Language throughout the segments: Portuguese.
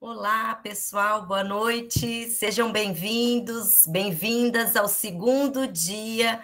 Olá, pessoal, boa noite. Sejam bem-vindos, bem-vindas ao segundo dia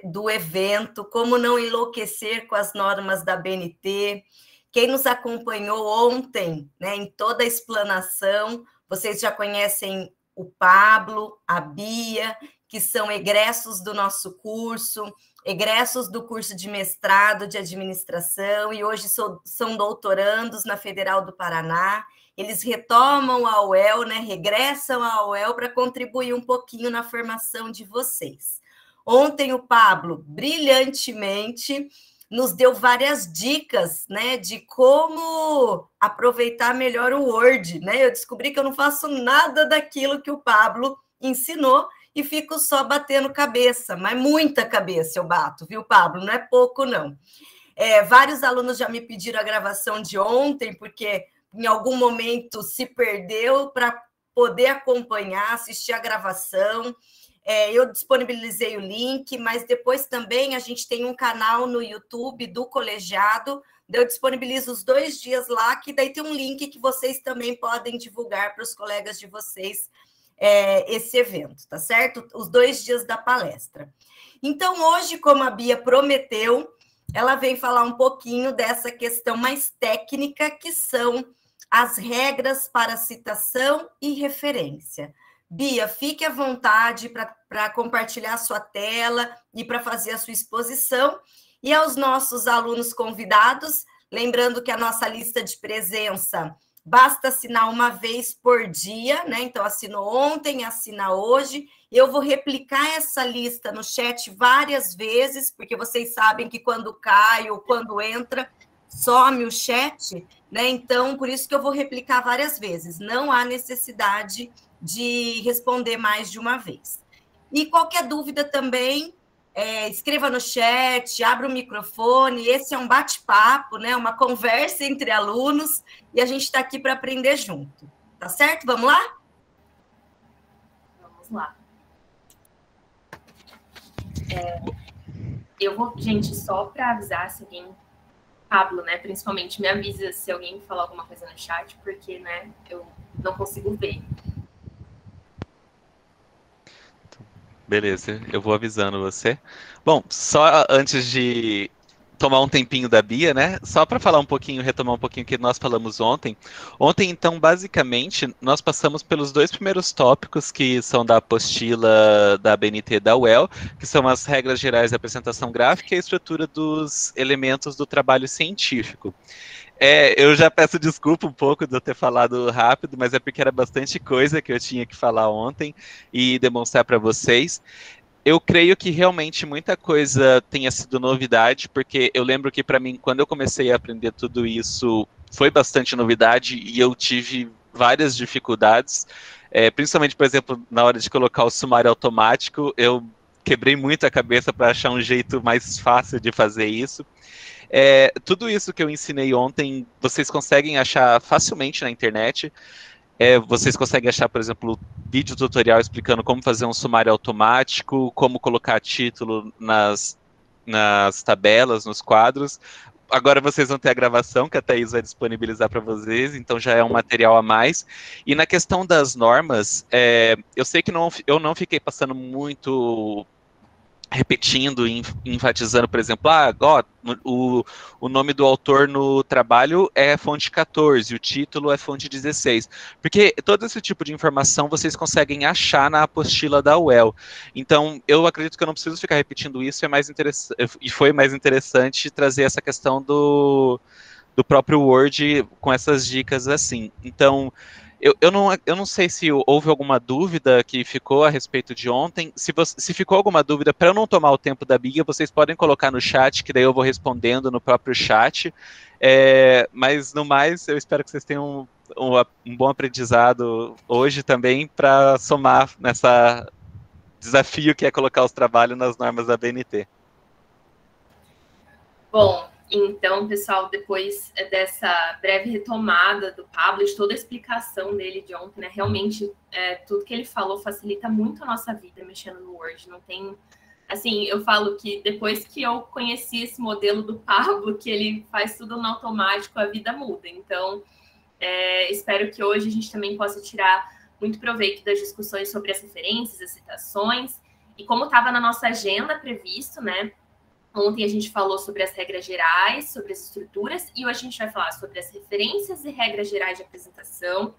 do evento Como Não Enlouquecer com as Normas da BNT. Quem nos acompanhou ontem, né, em toda a explanação, vocês já conhecem o Pablo, a Bia, que são egressos do nosso curso, egressos do curso de mestrado de administração e hoje são doutorandos na Federal do Paraná. Eles retomam a UEL, né, regressam à UEL para contribuir um pouquinho na formação de vocês. Ontem o Pablo, brilhantemente, nos deu várias dicas, né, de como aproveitar melhor o Word, né? Eu descobri que eu não faço nada daquilo que o Pablo ensinou e fico só batendo cabeça, mas muita cabeça eu bato, viu, Pablo? Não é pouco, não. Vários alunos já me pediram a gravação de ontem, porque em algum momento se perdeu para poder acompanhar, assistir a gravação. Eu disponibilizei o link, mas depois também a gente tem um canal no YouTube do colegiado, eu disponibilizo os 2 dias lá, que daí tem um link que vocês também podem divulgar para os colegas de vocês esse evento, tá certo? Os 2 dias da palestra. Então, hoje, como a Bia prometeu, ela vem falar um pouquinho dessa questão mais técnica, que são as regras para citação e referência. Bia, fique à vontade para compartilhar a sua tela e para fazer a sua exposição. E aos nossos alunos convidados, lembrando que a nossa lista de presença basta assinar uma vez por dia, né? Então, assinou ontem, assina hoje. Eu vou replicar essa lista no chat várias vezes, porque vocês sabem que quando cai ou quando entra, some o chat, né? Então, por isso que eu vou replicar várias vezes. Não há necessidade de responder mais de uma vez. E qualquer dúvida também, escreva no chat, abra o microfone. Esse é um bate-papo, né? Uma conversa entre alunos, e a gente está aqui para aprender junto. Tá certo? Vamos lá? Vamos lá. Eu vou, gente, só para avisar se alguém, Pablo, né, principalmente, me avisa se alguém falar alguma coisa no chat, porque, né, eu não consigo ver. Beleza, eu vou avisando você. Bom, só antes de tomar um tempinho da Bia, né? Só para falar um pouquinho, retomar um pouquinho o que nós falamos ontem. Ontem, então, basicamente, nós passamos pelos 2 primeiros tópicos que são da apostila da BNT da UEL, que são as regras gerais da apresentação gráfica e a estrutura dos elementos do trabalho científico. Eu já peço desculpa um pouco de eu ter falado rápido, mas é porque era bastante coisa que eu tinha que falar ontem e demonstrar para vocês. Eu creio que realmente muita coisa tenha sido novidade, porque eu lembro que para mim, quando eu comecei a aprender tudo isso, foi bastante novidade e eu tive várias dificuldades, principalmente, por exemplo, na hora de colocar o sumário automático, eu quebrei muito a cabeça para achar um jeito mais fácil de fazer isso. Tudo isso que eu ensinei ontem, vocês conseguem achar facilmente na internet. Vocês conseguem achar, por exemplo, vídeo tutorial explicando como fazer um sumário automático, como colocar título nas tabelas, nos quadros. Agora vocês vão ter a gravação que a Thaís vai disponibilizar para vocês, então já é um material a mais. E na questão das normas, eu sei que eu não fiquei passando muito repetindo, enfatizando, por exemplo, o nome do autor no trabalho é fonte 14, o título é fonte 16, porque todo esse tipo de informação vocês conseguem achar na apostila da UEL. Então, eu acredito que eu não preciso ficar repetindo isso, e foi mais interessante trazer essa questão do próprio Word com essas dicas assim. Então, eu não sei se houve alguma dúvida que ficou a respeito de ontem. Se ficou alguma dúvida, para eu não tomar o tempo da Bia, vocês podem colocar no chat, que daí eu vou respondendo no próprio chat. Mas, no mais, eu espero que vocês tenham um bom aprendizado hoje também, para somar nessa desafio que é colocar os trabalhos nas normas da BNT. Bom, então, pessoal, depois dessa breve retomada do Pablo, de toda a explicação dele de ontem, né, realmente tudo que ele falou facilita muito a nossa vida mexendo no Word. Não tem, assim, eu falo que depois que eu conheci esse modelo do Pablo, que ele faz tudo no automático, a vida muda. Então, Espero que hoje a gente também possa tirar muito proveito das discussões sobre as referências, as citações, e como estava na nossa agenda previsto, né? Ontem a gente falou sobre as regras gerais, sobre as estruturas, e hoje a gente vai falar sobre as referências e regras gerais de apresentação,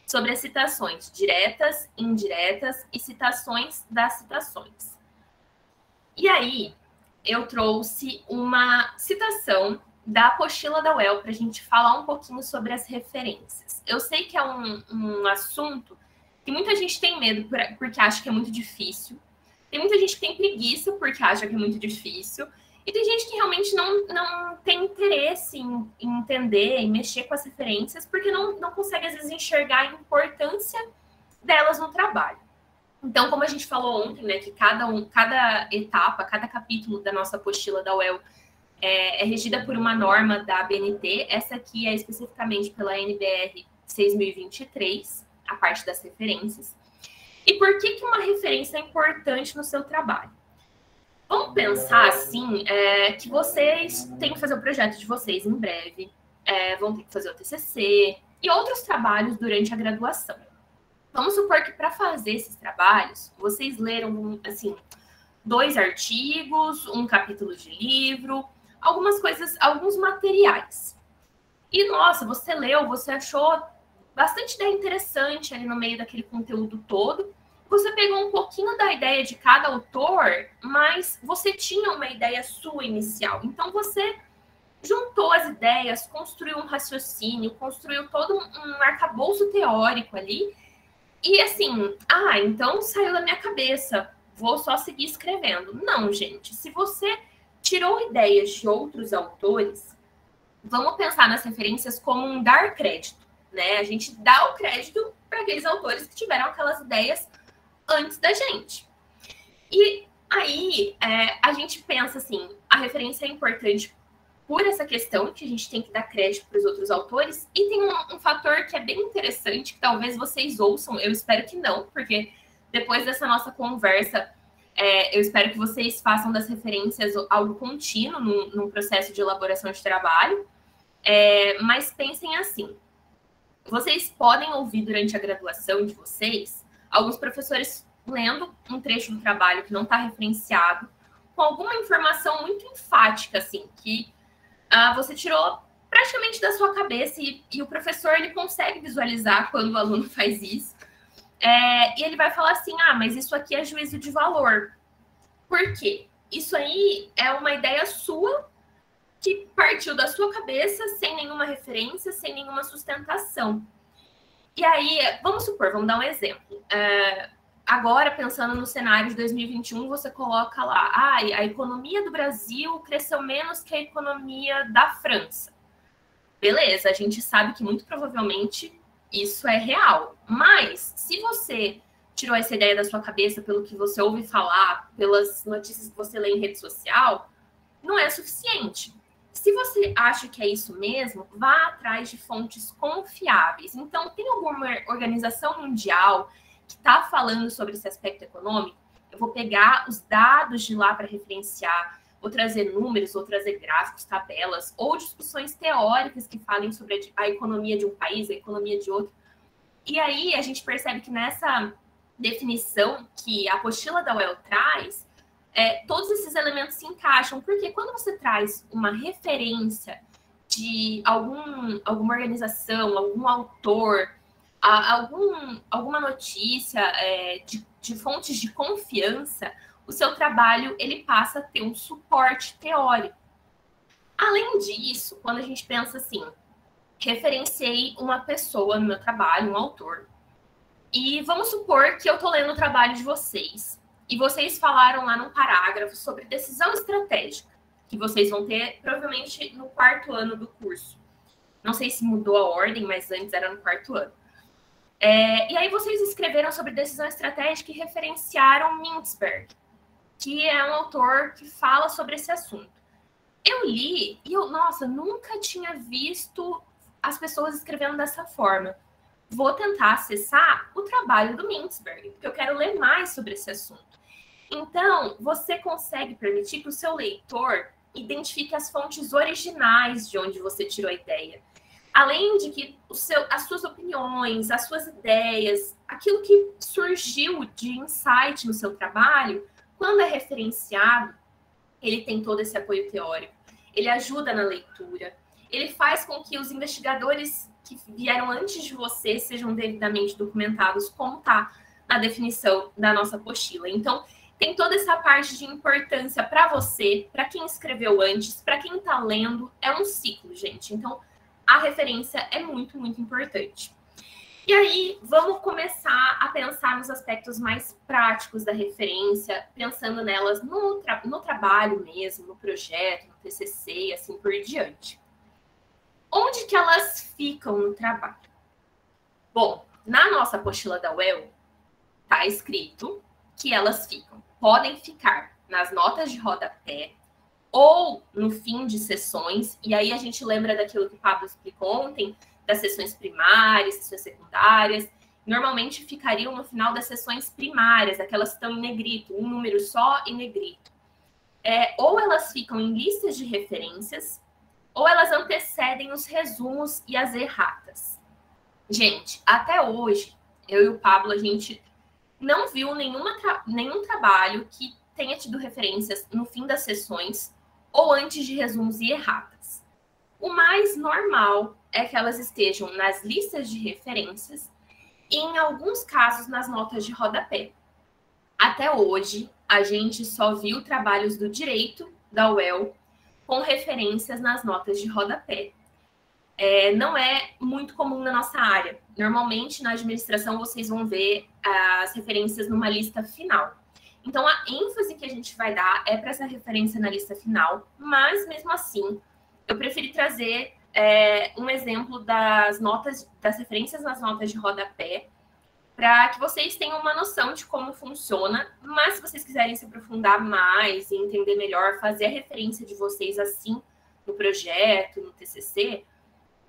sobre as citações diretas, indiretas e citações das citações. E aí, eu trouxe uma citação da apostila da UEL para a gente falar um pouquinho sobre as referências. Eu sei que é um assunto que muita gente tem medo porque acha que é muito difícil. Tem muita gente que tem preguiça porque acha que é muito difícil. E tem gente que realmente não tem interesse em entender, em mexer com as referências, porque não consegue, às vezes, enxergar a importância delas no trabalho. Então, como a gente falou ontem, né, que cada etapa, cada capítulo da nossa apostila da UEL é regida por uma norma da ABNT. Essa aqui é especificamente pela NBR 6023, a parte das referências. E por que uma referência é importante no seu trabalho? Vamos pensar, assim, que vocês têm que fazer o projeto de vocês em breve, vão ter que fazer o TCC e outros trabalhos durante a graduação. Vamos supor que para fazer esses trabalhos, vocês leram, assim, 2 artigos, um capítulo de livro, algumas coisas, alguns materiais. E, nossa, você leu, você achou bastante ideia interessante ali no meio daquele conteúdo todo. Você pegou um pouquinho da ideia de cada autor, mas você tinha uma ideia sua inicial. Então, você juntou as ideias, construiu um raciocínio, construiu todo um arcabouço teórico ali. E assim, então saiu da minha cabeça, vou só seguir escrevendo. Não, gente, se você tirou ideias de outros autores, vamos pensar nas referências como um dar crédito, né? A gente dá o crédito para aqueles autores que tiveram aquelas ideias antes da gente. E aí, a gente pensa assim, a referência é importante por essa questão que a gente tem que dar crédito para os outros autores, e tem um fator que é bem interessante, que talvez vocês ouçam, eu espero que não, porque depois dessa nossa conversa, eu espero que vocês façam das referências algo contínuo num processo de elaboração de trabalho, mas pensem assim, vocês podem ouvir durante a graduação de vocês alguns professores lendo um trecho do trabalho que não está referenciado, com alguma informação muito enfática, assim, que você tirou praticamente da sua cabeça, e o professor ele consegue visualizar quando o aluno faz isso. E ele vai falar assim, mas isso aqui é juízo de valor. Por quê? Isso aí é uma ideia sua que partiu da sua cabeça, sem nenhuma referência, sem nenhuma sustentação. E aí, vamos supor, vamos dar um exemplo. Agora, pensando no cenário de 2021, você coloca lá, a economia do Brasil cresceu menos que a economia da França. Beleza, a gente sabe que muito provavelmente isso é real. Mas, se você tirou essa ideia da sua cabeça pelo que você ouve falar, pelas notícias que você lê em rede social, não é suficiente. Se você acha que é isso mesmo, vá atrás de fontes confiáveis. Então, tem alguma organização mundial que está falando sobre esse aspecto econômico? Eu vou pegar os dados de lá para referenciar, vou trazer números, vou trazer gráficos, tabelas, ou discussões teóricas que falem sobre a economia de um país, a economia de outro. E aí a gente percebe que nessa definição que a apostila da UEL traz, todos esses elementos se encaixam, porque quando você traz uma referência de alguma organização, algum autor, alguma notícia de fontes de confiança, o seu trabalho ele passa a ter um suporte teórico. Além disso, quando a gente pensa assim, referenciei uma pessoa no meu trabalho, um autor, e vamos supor que eu estou lendo o trabalho de vocês, e vocês falaram lá num parágrafo sobre decisão estratégica, que vocês vão ter provavelmente no 4º ano do curso. Não sei se mudou a ordem, mas antes era no 4º ano. E aí vocês escreveram sobre decisão estratégica e referenciaram Mintzberg, que é um autor que fala sobre esse assunto. Eu li e nossa, nunca tinha visto as pessoas escrevendo dessa forma. Vou tentar acessar o trabalho do Mintzberg, porque eu quero ler mais sobre esse assunto. Então, você consegue permitir que o seu leitor identifique as fontes originais de onde você tirou a ideia. Além de que as suas opiniões, as suas ideias, aquilo que surgiu de insight no seu trabalho, quando é referenciado, ele tem todo esse apoio teórico, ele ajuda na leitura, ele faz com que os investigadores que vieram antes de você sejam devidamente documentados, como está na definição da nossa apostila. Então, tem toda essa parte de importância para você, para quem escreveu antes, para quem está lendo, é um ciclo, gente. Então, a referência é muito, muito importante. E aí, vamos começar a pensar nos aspectos mais práticos da referência, pensando nelas no trabalho mesmo, no projeto, no TCC e assim por diante. Onde que elas ficam no trabalho? Bom, na nossa apostila da UEL, está escrito que elas podem ficar nas notas de rodapé ou no fim de sessões, e aí a gente lembra daquilo que o Pablo explicou ontem, das sessões primárias, sessões secundárias, normalmente ficariam no final das sessões primárias, aquelas que estão em negrito, um número só em negrito. Ou elas ficam em listas de referências, ou elas antecedem os resumos e as erratas. Gente, até hoje, eu e o Pablo, a gente não viu nenhum trabalho que tenha tido referências no fim das sessões ou antes de resumos e erratas. O mais normal é que elas estejam nas listas de referências e, em alguns casos, nas notas de rodapé. Até hoje, a gente só viu trabalhos do direito da UEL com referências nas notas de rodapé. Não é muito comum na nossa área. Normalmente, na administração, vocês vão ver as referências numa lista final. Então, a ênfase que a gente vai dar é para essa referência na lista final, mas, mesmo assim, eu preferi trazer um exemplo das referências nas notas de rodapé, para que vocês tenham uma noção de como funciona, mas se vocês quiserem se aprofundar mais e entender melhor, fazer a referência de vocês assim no projeto, no TCC,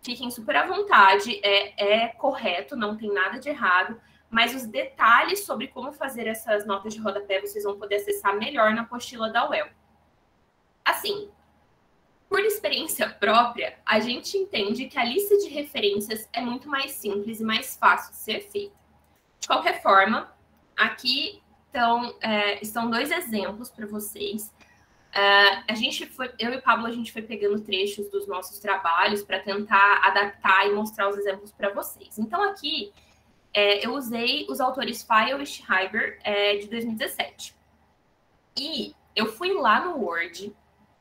fiquem super à vontade, é correto, não tem nada de errado, mas os detalhes sobre como fazer essas notas de rodapé vocês vão poder acessar melhor na apostila da UEL. Assim, por experiência própria, a gente entende que a lista de referências é muito mais simples e mais fácil de ser feita. De qualquer forma, aqui estão dois exemplos para vocês. Eu e o Pablo, a gente foi pegando trechos dos nossos trabalhos para tentar adaptar e mostrar os exemplos para vocês. Então, aqui, eu usei os autores File e Schreiber de 2017. E eu fui lá no Word,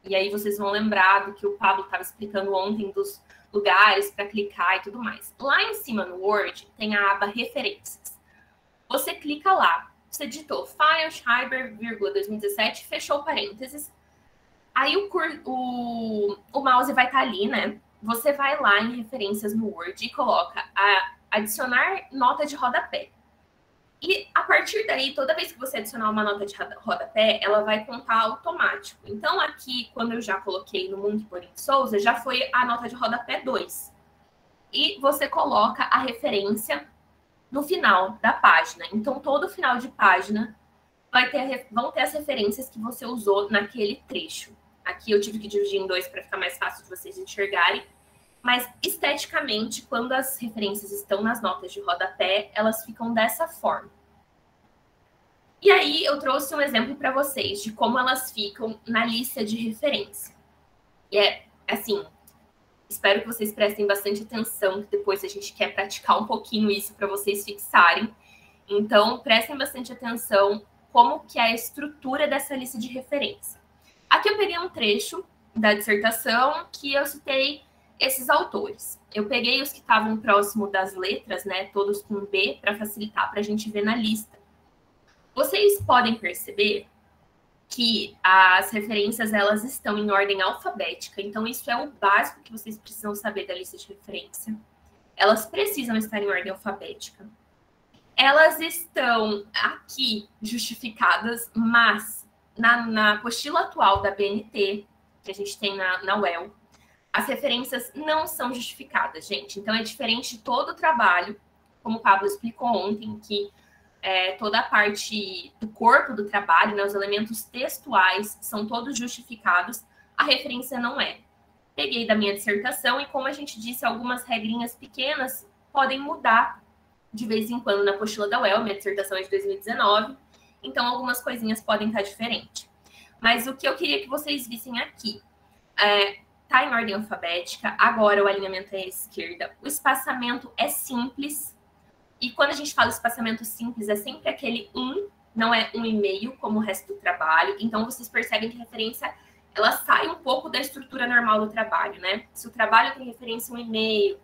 e aí vocês vão lembrar do que o Pablo estava explicando ontem, dos lugares para clicar e tudo mais. Lá em cima no Word tem a aba Referências. Você clica lá, você digitou File, Schreiber, 2017, fechou parênteses. Aí o mouse vai estar ali, né? Você vai lá em referências no Word e coloca adicionar nota de rodapé. E a partir daí, toda vez que você adicionar uma nota de rodapé, ela vai contar automático. Então, aqui, quando eu já coloquei no Munch Borin Souza, já foi a nota de rodapé 2. E você coloca a referência no final da página. Então, todo final de página vão ter as referências que você usou naquele trecho. Aqui eu tive que dividir em 2 para ficar mais fácil de vocês enxergarem. Mas, esteticamente, quando as referências estão nas notas de rodapé, elas ficam dessa forma. E aí, eu trouxe um exemplo para vocês de como elas ficam na lista de referência. E assim, espero que vocês prestem bastante atenção, que depois a gente quer praticar um pouquinho isso para vocês fixarem. Então, prestem bastante atenção como que é a estrutura dessa lista de referência. Aqui eu peguei um trecho da dissertação que eu citei esses autores. Eu peguei os que estavam próximo das letras, né, todos com B, para facilitar para a gente ver na lista. Vocês podem perceber que as referências elas estão em ordem alfabética, então isso é o básico que vocês precisam saber da lista de referência. Elas precisam estar em ordem alfabética. Elas estão aqui justificadas, mas na apostila atual da BNT, que a gente tem na UEL, as referências não são justificadas, gente. Então, é diferente de todo o trabalho, como o Pablo explicou ontem, que toda a parte do corpo do trabalho, né, os elementos textuais, são todos justificados. A referência não é. peguei da minha dissertação e, como a gente disse, algumas regrinhas pequenas podem mudar de vez em quando na apostila da UEL. Minha dissertação é de 2019, então algumas coisinhas podem estar diferentes. Mas o que eu queria que vocês vissem aqui tá em ordem alfabética, agora o alinhamento é à esquerda, o espaçamento é simples, e quando a gente fala espaçamento simples, é sempre aquele 1, não é 1,5, como o resto do trabalho. Então, vocês percebem que a referência, ela sai um pouco da estrutura normal do trabalho, né? Se o trabalho tem referência 1,5,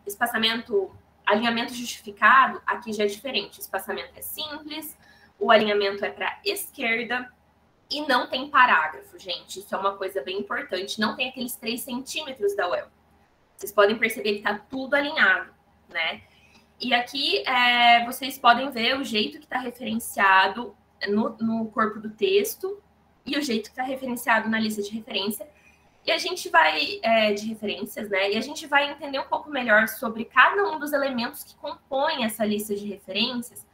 espaçamento, alinhamento justificado, aqui já é diferente. O espaçamento é simples, o alinhamento é para a esquerda, e não tem parágrafo, gente. Isso é uma coisa bem importante. Não tem aqueles 3 centímetros da UEL. Vocês podem perceber que está tudo alinhado, né? E aqui vocês podem ver o jeito que está referenciado no corpo do texto e o jeito que está referenciado na lista de referência. E a gente vai, de referências, né? E a gente vai entender um pouco melhor sobre cada um dos elementos que compõem essa lista de referências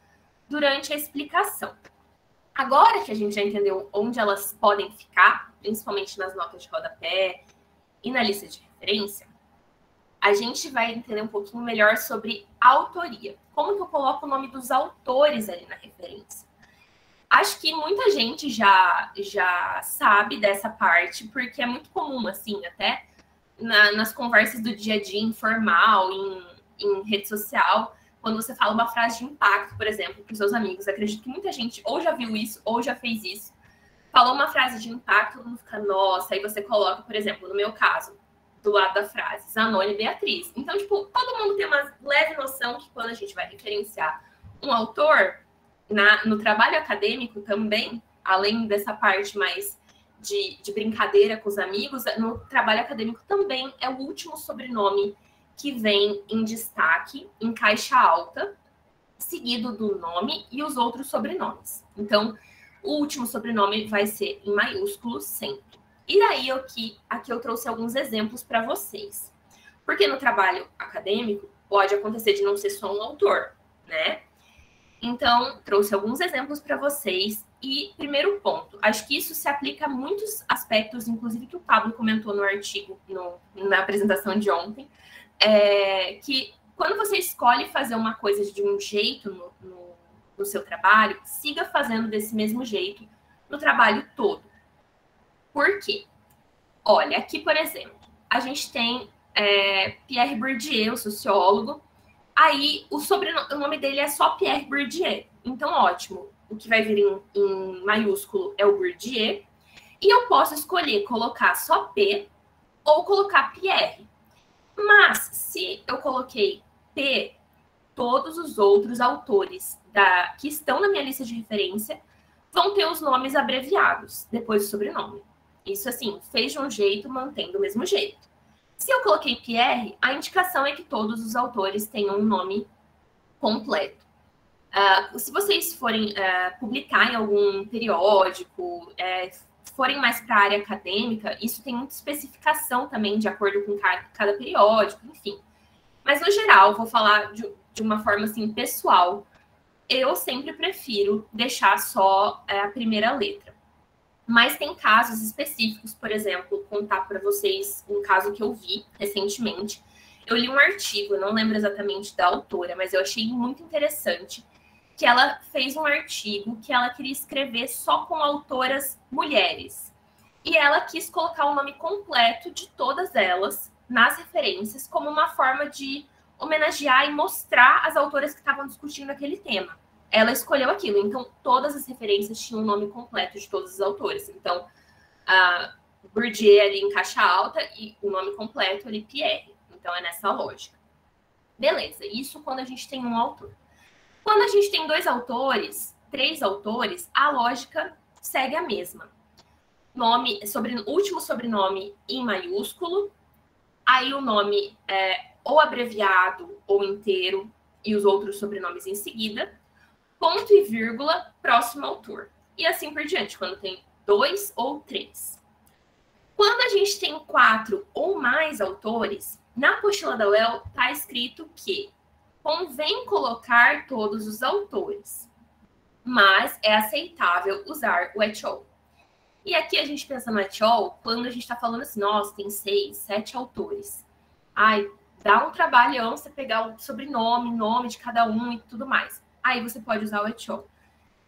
durante a explicação. Agora que a gente já entendeu onde elas podem ficar, principalmente nas notas de rodapé e na lista de referência, a gente vai entender um pouquinho melhor sobre autoria. Como que eu coloco o nome dos autores ali na referência? Acho que muita gente já sabe dessa parte, porque é muito comum, assim, até nas conversas do dia a dia informal, em rede social, quando você fala uma frase de impacto, por exemplo, para os seus amigos. Acredito que muita gente ou já viu isso, ou já fez isso. Falou uma frase de impacto, todo mundo fica, nossa, aí você coloca, por exemplo, no meu caso, do lado da frase, Zanoni e Beatriz. Então, tipo, todo mundo tem uma leve noção que quando a gente vai referenciar um autor, no trabalho acadêmico também, além dessa parte mais de brincadeira com os amigos, no trabalho acadêmico também é o último sobrenome que vem em destaque, em caixa alta, seguido do nome e os outros sobrenomes. Então, o último sobrenome vai ser em maiúsculo sempre. E daí aqui eu trouxe alguns exemplos para vocês. Porque no trabalho acadêmico pode acontecer de não ser só um autor, né? Então, trouxe alguns exemplos para vocês. E, primeiro ponto, acho que isso se aplica a muitos aspectos, inclusive que o Pablo comentou no artigo, na apresentação de ontem, que quando você escolhe fazer uma coisa de um jeito no seu trabalho, siga fazendo desse mesmo jeito no trabalho todo. Por quê? Olha, aqui, por exemplo, a gente tem Pierre Bourdieu, o sociólogo. Aí, o nome dele é só Pierre Bourdieu. Então, ótimo. O que vai vir em maiúsculo é o Bourdieu. E eu posso escolher colocar só P ou colocar Pierre. Mas, se eu coloquei P, todos os outros autores que estão na minha lista de referência vão ter os nomes abreviados depois do sobrenome. Isso, assim, fez de um jeito, mantém do mesmo jeito. Se eu coloquei Pierre, a indicação é que todos os autores tenham um nome completo. Se vocês forem publicar em algum periódico, forem mais para a área acadêmica, isso tem muita especificação também, de acordo com cada periódico, enfim. Mas, no geral, vou falar de uma forma, assim, pessoal. Eu sempre prefiro deixar só a primeira letra. Mas tem casos específicos, por exemplo, contar para vocês um caso que eu vi recentemente. Eu li um artigo, eu não lembro exatamente da autora, mas eu achei muito interessante, que ela fez um artigo que ela queria escrever só com autoras mulheres. E ela quis colocar o nome completo de todas elas nas referências como uma forma de homenagear e mostrar as autoras que estavam discutindo aquele tema. Ela escolheu aquilo, então todas as referências tinham o nome completo de todos os autores. Então, Bourdieu ali em caixa alta e o nome completo ali, Pierre. Então, é nessa lógica. Beleza, isso quando a gente tem um autor. Quando a gente tem 2 autores, 3 autores, a lógica segue a mesma. Último sobrenome em maiúsculo, aí o nome ou abreviado ou inteiro e os outros sobrenomes em seguida, ponto e vírgula, próximo autor. E assim por diante, quando tem 2 ou 3. Quando a gente tem 4 ou mais autores, na apostila da UEL está escrito que convém colocar todos os autores, mas é aceitável usar o et al. E aqui a gente pensa no et al. Quando a gente está falando assim, nossa, tem 6, 7 autores. Ai, dá um trabalhão você pegar o sobrenome, nome de cada um e tudo mais. Aí você pode usar o et al.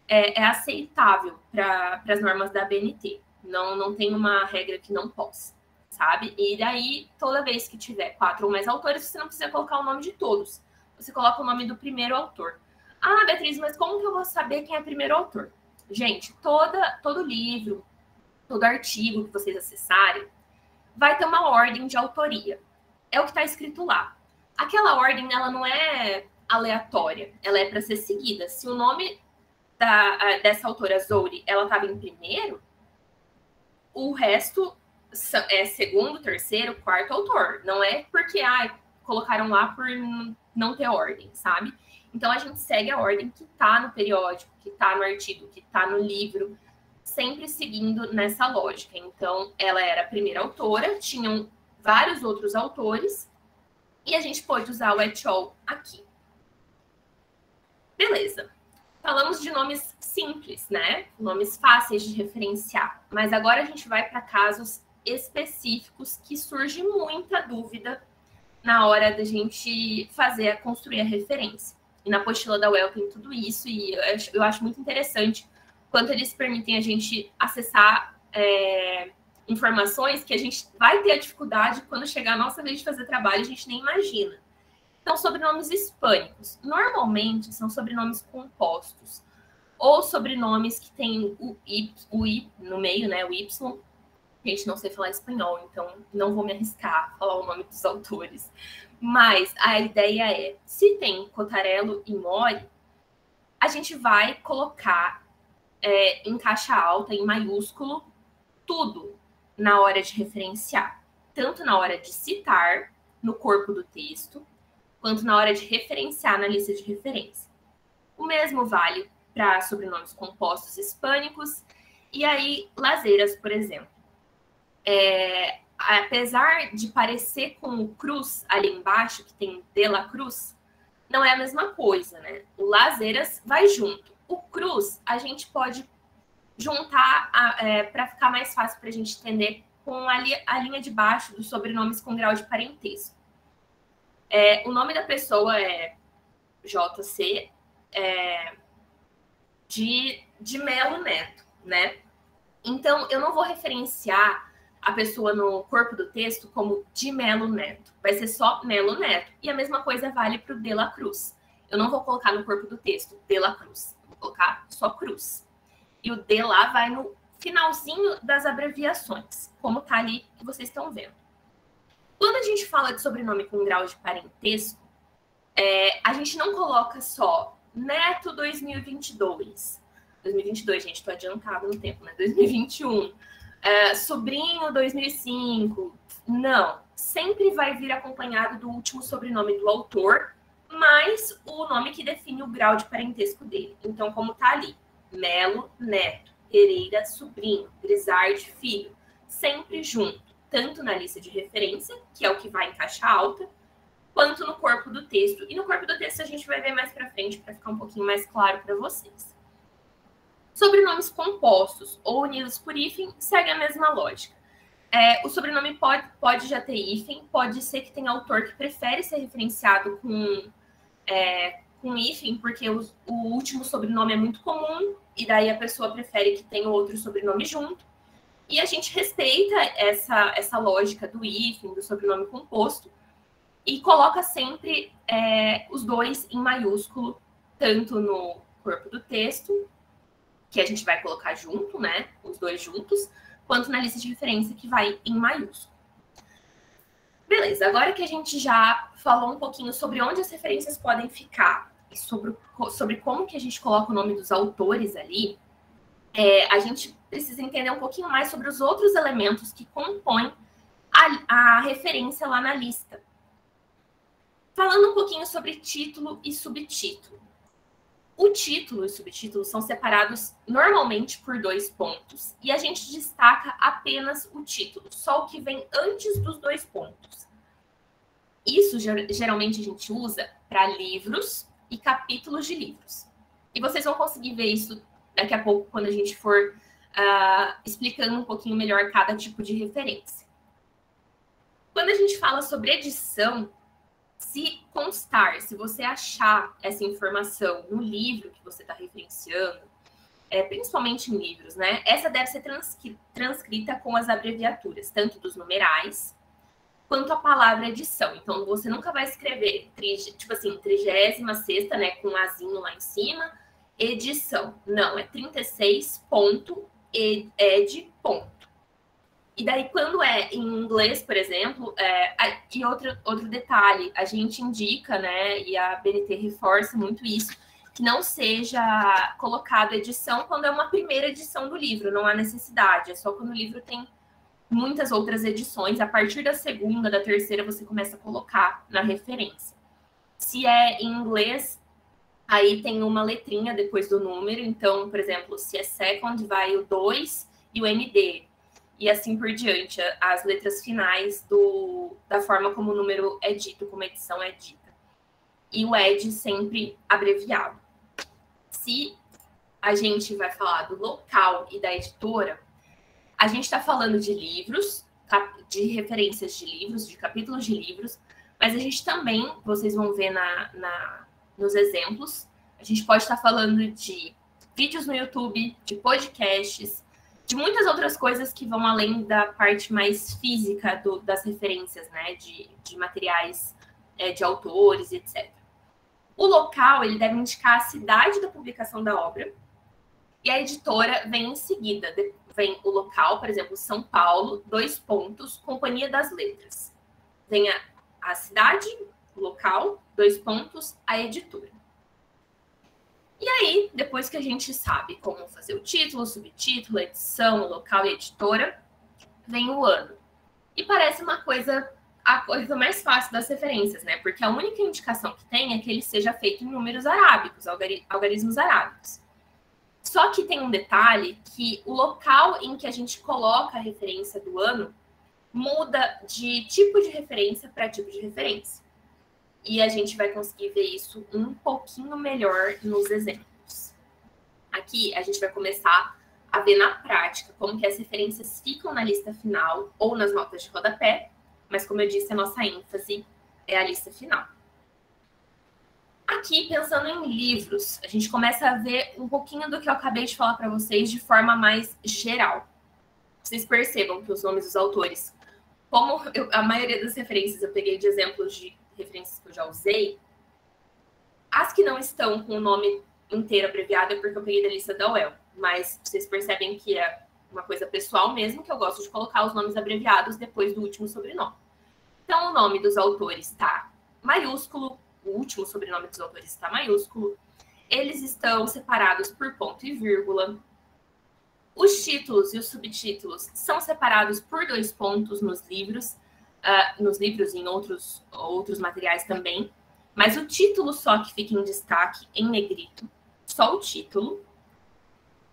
É aceitável para as normas da ABNT. Não tem uma regra que não possa, sabe? E daí, toda vez que tiver 4 ou mais autores, você não precisa colocar o nome de todos. Você coloca o nome do primeiro autor. Ah, Beatriz, mas como que eu vou saber quem é o primeiro autor? Gente, todo livro, todo artigo que vocês acessarem, vai ter uma ordem de autoria. É o que está escrito lá. Aquela ordem, ela não é aleatória, ela é para ser seguida. Se o nome dessa autora Zouri, ela estava em primeiro, o resto é segundo, terceiro, quarto autor. Não é porque colocaram lá por não ter ordem, sabe? Então a gente segue a ordem que está no periódico, que está no artigo, que está no livro, sempre seguindo nessa lógica. Então ela era a primeira autora, tinham vários outros autores, e a gente pode usar o et al. Aqui. Beleza. Falamos de nomes simples, né? Nomes fáceis de referenciar. Mas agora a gente vai para casos específicos que surge muita dúvida na hora da gente construir a referência. E na apostila da UEL tem tudo isso, e eu acho muito interessante quanto eles permitem a gente acessar informações que a gente vai ter a dificuldade quando chegar a nossa vez de fazer trabalho, a gente nem imagina. Então, sobrenomes hispânicos. Normalmente, são sobrenomes compostos. Ou sobrenomes que tem o I no meio, né? O Y. Gente, não sei falar espanhol, então não vou me arriscar a falar o nome dos autores. Mas a ideia é, se tem Cotarello e Mori, a gente vai colocar em caixa alta, em maiúsculo, tudo na hora de referenciar. Tanto na hora de citar, no corpo do texto, quanto na hora de referenciar na lista de referência. O mesmo vale para sobrenomes compostos hispânicos. E aí, Las, por exemplo. Apesar de parecer com o Cruz ali embaixo, que tem De La Cruz, não é a mesma coisa, né? O Las vai junto. O Cruz, a gente pode juntar para ficar mais fácil para a gente entender com a linha de baixo dos sobrenomes com grau de parentesco. O nome da pessoa é JC de Melo Neto, né? Então, eu não vou referenciar a pessoa no corpo do texto como de Melo Neto. Vai ser só Melo Neto. E a mesma coisa vale para o De La Cruz. Eu não vou colocar no corpo do texto De La Cruz. Vou colocar só Cruz. E o De lá vai no finalzinho das abreviações, como tá ali que vocês estão vendo. Quando a gente fala de sobrenome com grau de parentesco, a gente não coloca só Neto 2022. 2022, gente, estou adiantado no tempo, né? 2021. Sobrinho 2005. Não. Sempre vai vir acompanhado do último sobrenome do autor, mais o nome que define o grau de parentesco dele. Então, como tá ali, Melo Neto, Pereira sobrinho, Grisardi filho, sempre junto. Tanto na lista de referência, que é o que vai em caixa alta, quanto no corpo do texto. E no corpo do texto a gente vai ver mais para frente, para ficar um pouquinho mais claro para vocês. Sobrenomes compostos ou unidos por hífen segue a mesma lógica. O sobrenome pode já ter hífen, pode ser que tenha autor que prefere ser referenciado com hífen, porque o último sobrenome é muito comum, e daí a pessoa prefere que tenha outro sobrenome junto. E a gente respeita essa lógica do hífen, do sobrenome composto, e coloca sempre os dois em maiúsculo, tanto no corpo do texto, que a gente vai colocar junto, né? Os dois juntos, quanto na lista de referência, que vai em maiúsculo. Beleza, agora que a gente já falou um pouquinho sobre onde as referências podem ficar e sobre como que a gente coloca o nome dos autores ali, a gente precisa entender um pouquinho mais sobre os outros elementos que compõem a referência lá na lista. Falando um pouquinho sobre título e subtítulo. O título e o subtítulo são separados normalmente por 2 pontos, e a gente destaca apenas o título, só o que vem antes dos 2 pontos. Isso geralmente a gente usa para livros e capítulos de livros. E vocês vão conseguir ver isso daqui a pouco, quando a gente for explicando um pouquinho melhor cada tipo de referência. Quando a gente fala sobre edição, se constar, se você achar essa informação no livro que você está referenciando, principalmente em livros, né? Essa deve ser transcrita com as abreviaturas, tanto dos numerais quanto a palavra edição. Então, você nunca vai escrever, tipo assim, 36ª, né, com um azinho lá em cima, edição. Não, é 36.ed. E daí, quando é em inglês, por exemplo, e outro detalhe, a gente indica, né, e a BNT reforça muito isso, que não seja colocado edição quando é uma primeira edição do livro, não há necessidade, é só quando o livro tem muitas outras edições, a partir da segunda, da terceira, você começa a colocar na referência. Se é em inglês, aí tem uma letrinha depois do número, então, por exemplo, se é second, vai o 2 e o MD, e assim por diante, as letras finais da forma como o número é dito, como a edição é dita. E o ed sempre abreviado. Se a gente vai falar do local e da editora, a gente está falando de livros, de referências de livros, de capítulos de livros, mas a gente também, vocês vão ver nos exemplos, a gente pode estar falando de vídeos no YouTube, de podcasts, de muitas outras coisas que vão além da parte mais física das referências, né, de materiais de autores, etc. O local, ele deve indicar a cidade da publicação da obra, e a editora vem em seguida. Vem o local, por exemplo, São Paulo, : Companhia das Letras. Vem a cidade, o local, : a editora. E aí, depois que a gente sabe como fazer o título, o subtítulo, a edição, o local e a editora, vem o ano. E parece a coisa mais fácil das referências, né? Porque a única indicação que tem é que ele seja feito em números arábicos, algarismos arábicos. Só que tem um detalhe que o local em que a gente coloca a referência do ano muda de tipo de referência para tipo de referência. E a gente vai conseguir ver isso um pouquinho melhor nos exemplos. Aqui a gente vai começar a ver na prática como que as referências ficam na lista final ou nas notas de rodapé, mas como eu disse, a nossa ênfase é a lista final. Aqui, pensando em livros, a gente começa a ver um pouquinho do que eu acabei de falar para vocês de forma mais geral. Vocês percebam que os nomes dos autores, como a maioria das referências eu peguei de exemplos de referências que eu já usei, as que não estão com o nome inteiro abreviado é porque eu peguei da lista da UEL, mas vocês percebem que é uma coisa pessoal mesmo, que eu gosto de colocar os nomes abreviados depois do último sobrenome. Então, o nome dos autores está maiúsculo, o último sobrenome dos autores está maiúsculo, eles estão separados por ponto e vírgula, os títulos e os subtítulos são separados por 2 pontos nos livros e em outros materiais também, mas o título só que fica em destaque em negrito, só o título.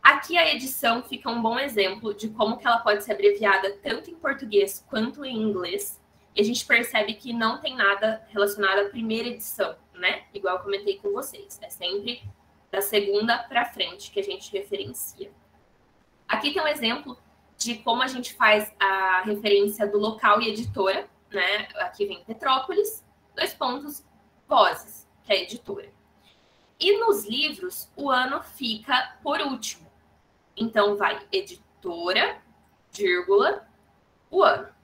Aqui a edição fica um bom exemplo de como que ela pode ser abreviada tanto em português quanto em inglês, e a gente percebe que não tem nada relacionado à primeira edição, né? Igual eu comentei com vocês, é sempre da segunda para frente que a gente referencia. Aqui tem um exemplo de como a gente faz a referência do local e editora, né? Aqui vem Petrópolis, : Vozes, que é a editora. E nos livros, o ano fica por último. Então, vai editora, vírgula, o ano.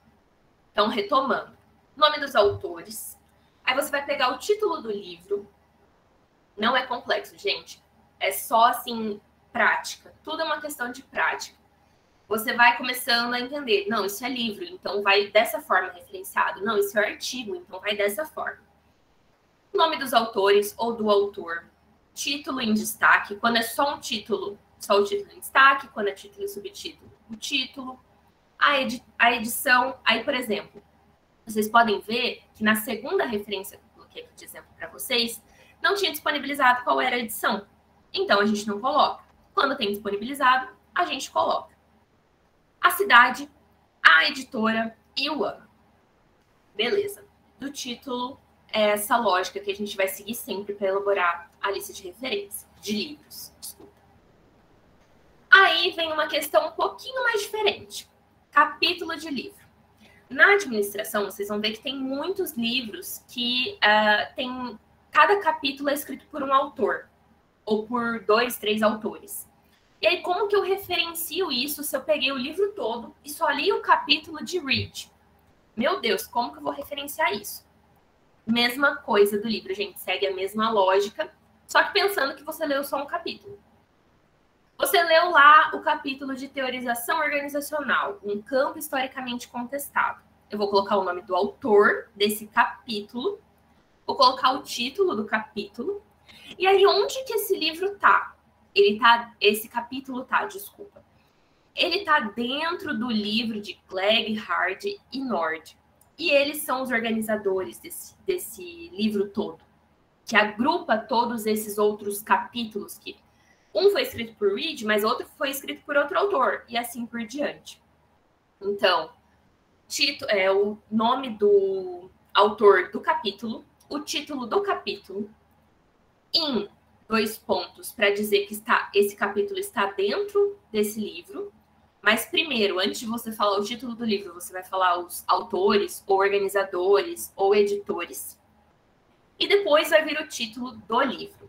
Então, retomando. Nome dos autores. Aí você vai pegar o título do livro. Não é complexo, gente. É só, assim, prática. Tudo é uma questão de prática. Você vai começando a entender. Não, isso é livro, então vai dessa forma referenciado. Não, isso é artigo, então vai dessa forma. Nome dos autores ou do autor. Título em destaque. Quando é só um título, só o título em destaque. Quando é título e subtítulo, o título. A edição. Aí, por exemplo, vocês podem ver que na segunda referência que eu coloquei aqui de exemplo para vocês, não tinha disponibilizado qual era a edição. Então, a gente não coloca. Quando tem disponibilizado, a gente coloca a cidade, a editora e o ano. Beleza. Do título, é essa lógica que a gente vai seguir sempre para elaborar a lista de referência, de livros. Desculpa. Aí vem uma questão um pouquinho mais diferente. Capítulo de livro. Na administração, vocês vão ver que tem muitos livros que cada capítulo é escrito por um autor, ou por 2, 3 autores. E aí, como que eu referencio isso se eu peguei o livro todo e só li o capítulo de Reed? Meu Deus, como que eu vou referenciar isso? Mesma coisa do livro, gente, segue a mesma lógica, só que pensando que você leu só um capítulo. Você leu lá o capítulo de teorização organizacional, um campo historicamente contestado. Eu vou colocar o nome do autor desse capítulo, vou colocar o título do capítulo, e aí onde que esse livro tá? Esse capítulo tá, desculpa. Ele tá dentro do livro de Clegg, Hard e Nord. E eles são os organizadores desse livro todo, que agrupa todos esses outros capítulos que um foi escrito por Reed, mas outro foi escrito por outro autor, e assim por diante. Então, o nome do autor do capítulo, o título do capítulo, em 2 pontos, para dizer que esse capítulo está dentro desse livro. Mas primeiro, antes de você falar o título do livro, você vai falar os autores, ou organizadores, ou editores. E depois vai vir o título do livro.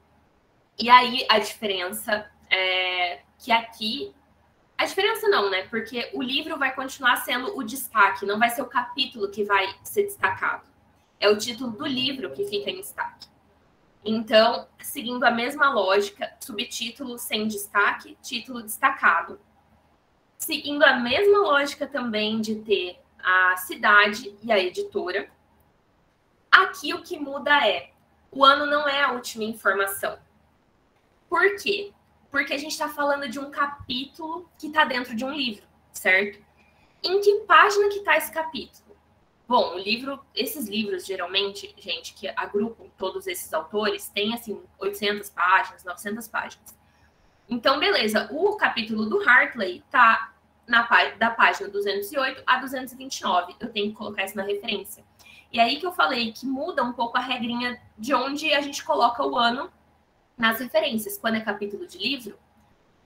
E aí a diferença é que aqui... A diferença não, né? Porque o livro vai continuar sendo o destaque, não vai ser o capítulo que vai ser destacado. É o título do livro que fica em destaque. Então, seguindo a mesma lógica, subtítulo sem destaque, título destacado. Seguindo a mesma lógica também de ter a cidade e a editora. Aqui o que muda o ano não é a última informação. Por quê? Porque a gente está falando de um capítulo que está dentro de um livro, certo? Em que página que está esse capítulo? Bom, esses livros, geralmente, gente, que agrupam todos esses autores, tem, assim, 800 páginas, 900 páginas. Então, beleza, o capítulo do Hartley está da página 208 a 229. Eu tenho que colocar isso na referência. E aí que eu falei que muda um pouco a regrinha de onde a gente coloca o ano nas referências. Quando é capítulo de livro,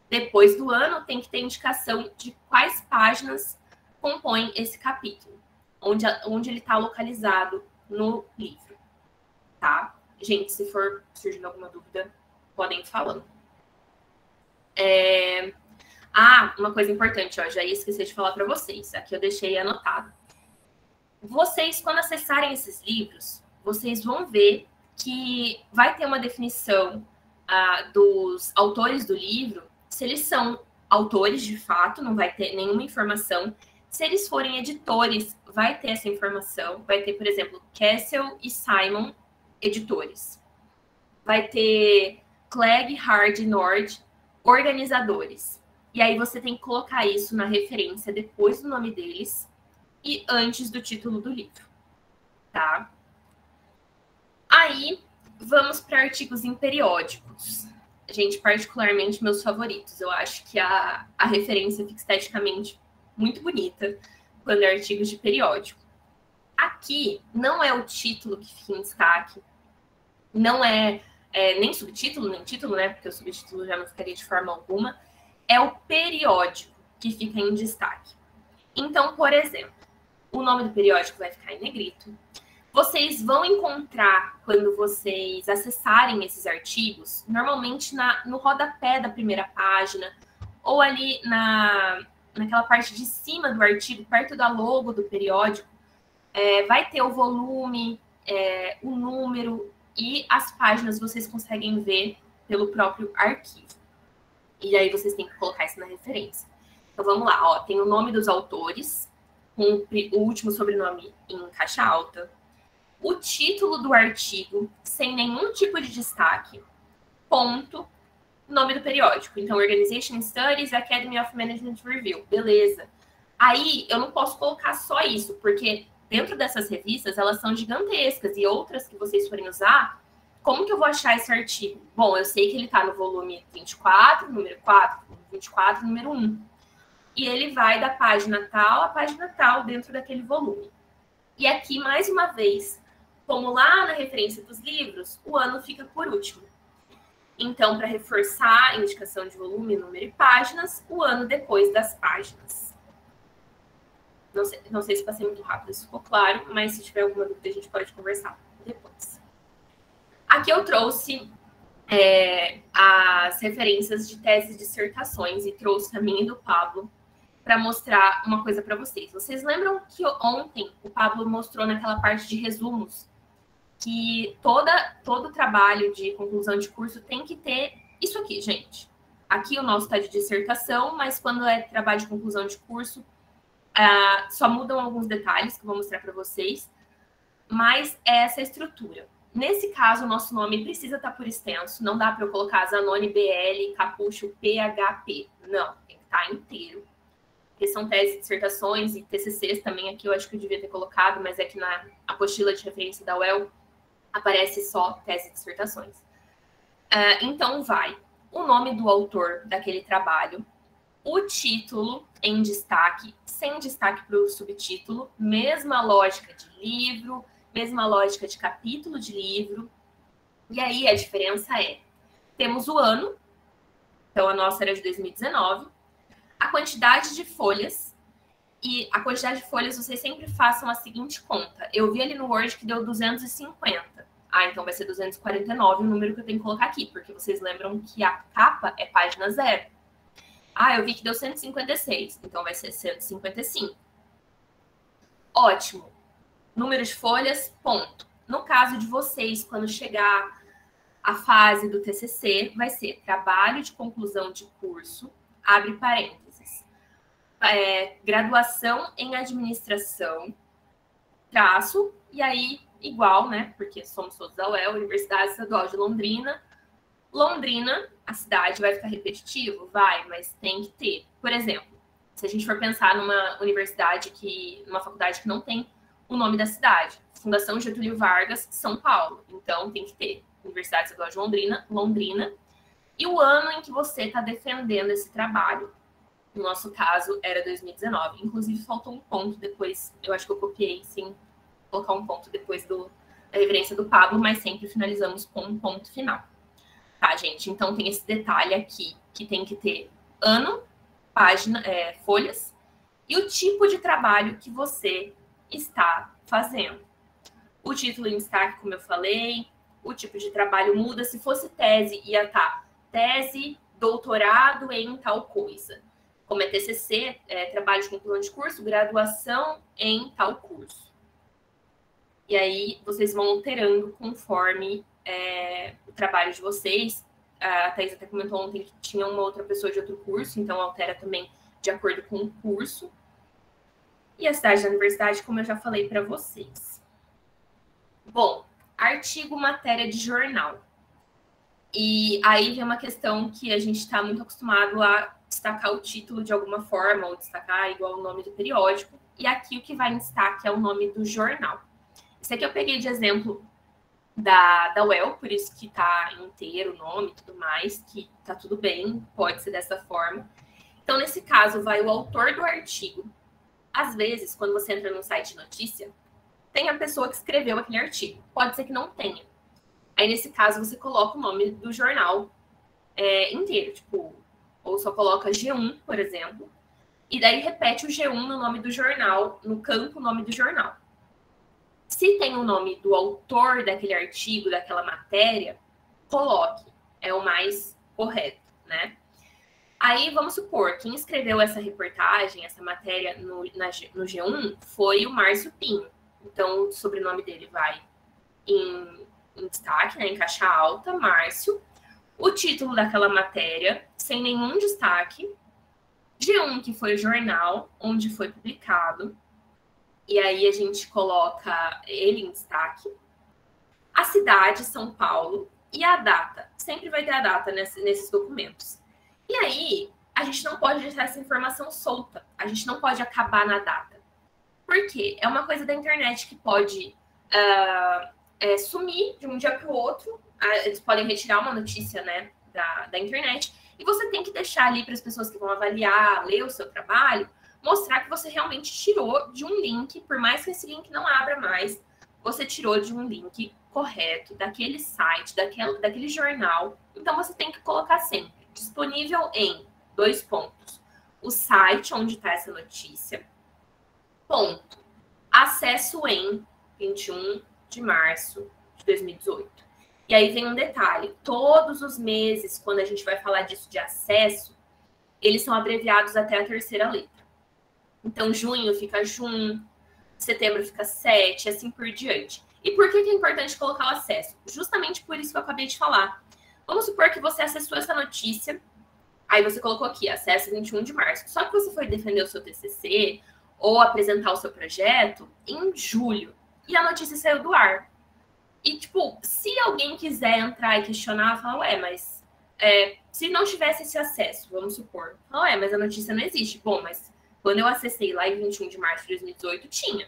depois do ano tem que ter indicação de quais páginas compõem esse capítulo, onde ele está localizado no livro, tá? Gente, se for surgindo alguma dúvida, podem ir falando. Uma coisa importante, já ia esquecer de falar para vocês, aqui eu deixei anotado. Vocês, quando acessarem esses livros, vocês vão ver que vai ter uma definição dos autores do livro, se eles são autores de fato, não vai ter nenhuma informação. Se eles forem editores, vai ter essa informação. Vai ter, por exemplo, Castle e Simon, editores. Vai ter Clegg, Hard e Nord, organizadores. E aí você tem que colocar isso na referência depois do nome deles e antes do título do livro, tá? Aí, vamos para artigos em periódicos. Gente, particularmente meus favoritos. Eu acho que a referência fica esteticamente muito bonita quando é artigos de periódico. Aqui não é o título que fica em destaque, não é nem subtítulo, nem título, né? Porque o subtítulo já não ficaria de forma alguma. É o periódico que fica em destaque. Então, por exemplo, o nome do periódico vai ficar em negrito. Vocês vão encontrar, quando vocês acessarem esses artigos, normalmente no rodapé da primeira página, ou ali naquela parte de cima do artigo, perto da logo do periódico, vai ter o volume, o número e as páginas vocês conseguem ver pelo próprio arquivo. E aí vocês têm que colocar isso na referência. Então vamos lá, tem o nome dos autores, com o último sobrenome em caixa alta, o título do artigo, sem nenhum tipo de destaque, ponto, nome do periódico. Então, Organization Studies, Academy of Management Review. Beleza. Aí, eu não posso colocar só isso, porque dentro dessas revistas, elas são gigantescas, e outras que vocês forem usar, como que eu vou achar esse artigo? Bom, eu sei que ele está no volume 24, número 4, 24, número 1. E ele vai da página tal a página tal dentro daquele volume. E aqui, mais uma vez, como lá na referência dos livros, o ano fica por último. Então, para reforçar a indicação de volume, número e páginas, o ano depois das páginas. Não sei se passei muito rápido, isso ficou claro, mas se tiver alguma dúvida, a gente pode conversar depois. Aqui eu trouxe as referências de teses e dissertações e trouxe a minha e do Pablo para mostrar uma coisa para vocês. Vocês lembram que ontem o Pablo mostrou naquela parte de resumos que todo trabalho de conclusão de curso tem que ter isso aqui, gente. Aqui o nosso está de dissertação, mas quando é trabalho de conclusão de curso, só mudam alguns detalhes que eu vou mostrar para vocês, mas é essa estrutura. Nesse caso, o nosso nome precisa estar por extenso, não dá para eu colocar Zanoni, BL, Capucho, PHP. Não, tem que estar inteiro. Porque são teses, dissertações e TCCs também aqui, eu acho que eu devia ter colocado, mas é que na apostila de referência da UEL aparece só tese e dissertações. Então, vai o nome do autor daquele trabalho, o título em destaque, sem destaque para o subtítulo, mesma lógica de livro, mesma lógica de capítulo de livro. E aí a diferença temos o ano, então a nossa era de 2019, a quantidade de folhas, e a quantidade de folhas vocês sempre façam a seguinte conta. Eu vi ali no Word que deu 250. Então vai ser 249 o número que eu tenho que colocar aqui, porque vocês lembram que a capa é página 0. Eu vi que deu 156, então vai ser 155. Ótimo. Número de folhas, ponto. No caso de vocês, quando chegar a fase do TCC, vai ser trabalho de conclusão de curso, abre parênteses, graduação em administração, traço, e aí igual, né? Porque somos todos da UEL, Universidade Estadual de Londrina. Londrina, a cidade, vai ficar repetitivo? Vai, mas tem que ter. Por exemplo, se a gente for pensar numa universidade numa faculdade que não tem o nome da cidade, Fundação Getúlio Vargas, São Paulo. Então, tem que ter Universidade Estadual de Londrina, Londrina. E o ano em que você está defendendo esse trabalho. No nosso caso, era 2019. Inclusive, faltou um ponto depois. Eu acho que eu copiei sem colocar um ponto depois da referência do Pablo, mas sempre finalizamos com um ponto final. Tá, gente? Então, tem esse detalhe aqui, que tem que ter ano, página, folhas, e o tipo de trabalho que você está fazendo. O título em destaque, como eu falei, o tipo de trabalho muda. Se fosse tese, ia estar tese, doutorado em tal coisa. Como é TCC, trabalho de conclusão de curso, graduação em tal curso. E aí, vocês vão alterando conforme o trabalho de vocês. A Thaís até comentou ontem que tinha uma outra pessoa de outro curso, então altera também de acordo com o curso. E a cidade da universidade, como eu já falei para vocês. Bom, artigo, matéria de jornal. E aí vem uma questão que a gente está muito acostumado a destacar o título de alguma forma, ou destacar igual o nome do periódico. E aqui o que vai em destaque é o nome do jornal. Esse aqui eu peguei de exemplo da UEL, por isso que tá inteiro o nome e tudo mais, que tá tudo bem, pode ser dessa forma. Então, nesse caso, vai o autor do artigo. Às vezes, quando você entra num site de notícia, tem a pessoa que escreveu aquele artigo. Pode ser que não tenha. Aí, nesse caso, você coloca o nome do jornal inteiro, tipo, ou só coloca G1, por exemplo, e daí repete o G1 no nome do jornal, no campo nome do jornal. Se tem o nome do autor daquele artigo, daquela matéria, coloque. É o mais correto, né? Aí, vamos supor, quem escreveu essa reportagem, essa matéria no G1 foi o Márcio Pinho. Então, o sobrenome dele vai em destaque, né, em caixa alta, Márcio. O título daquela matéria, sem nenhum destaque. G1, que foi o jornal onde foi publicado. E aí a gente coloca ele em destaque. A cidade, São Paulo, e a data. Sempre vai ter a data nesses documentos. E aí, a gente não pode deixar essa informação solta. A gente não pode acabar na data. Por quê? É uma coisa da internet que pode sumir de um dia para o outro. Eles podem retirar uma notícia, né, da internet. E você tem que deixar ali para as pessoas que vão avaliar, ler o seu trabalho, mostrar que você realmente tirou de um link, por mais que esse link não abra mais, você tirou de um link correto, daquele site, daquele jornal. Então, você tem que colocar sempre disponível em 2 pontos. O site onde está essa notícia. Ponto. Acesso em 21 de março de 2018. E aí vem um detalhe. Todos os meses, quando a gente vai falar disso de acesso, eles são abreviados até a 3ª letra. Então, junho fica jun, setembro fica 7, assim por diante. E por que é importante colocar o acesso? Justamente por isso que eu acabei de falar. Vamos supor que você acessou essa notícia, aí você colocou aqui, acesso 21 de março. Só que você foi defender o seu TCC ou apresentar o seu projeto em julho. E a notícia saiu do ar. E, tipo, se alguém quiser entrar e questionar, fala, ué, mas se não tivesse esse acesso, vamos supor, fala, ué, mas a notícia não existe. Bom, mas quando eu acessei lá em 21 de março de 2018, tinha.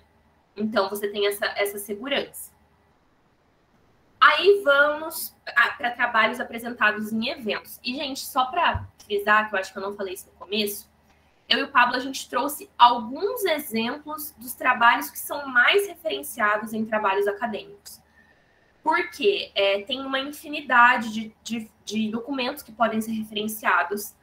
Então, você tem essa segurança. Aí vamos para trabalhos apresentados em eventos. E, gente, só para frisar, que eu acho que eu não falei isso no começo, eu e o Pablo, a gente trouxe alguns exemplos dos trabalhos que são mais referenciados em trabalhos acadêmicos. Porque tem uma infinidade de documentos que podem ser referenciados,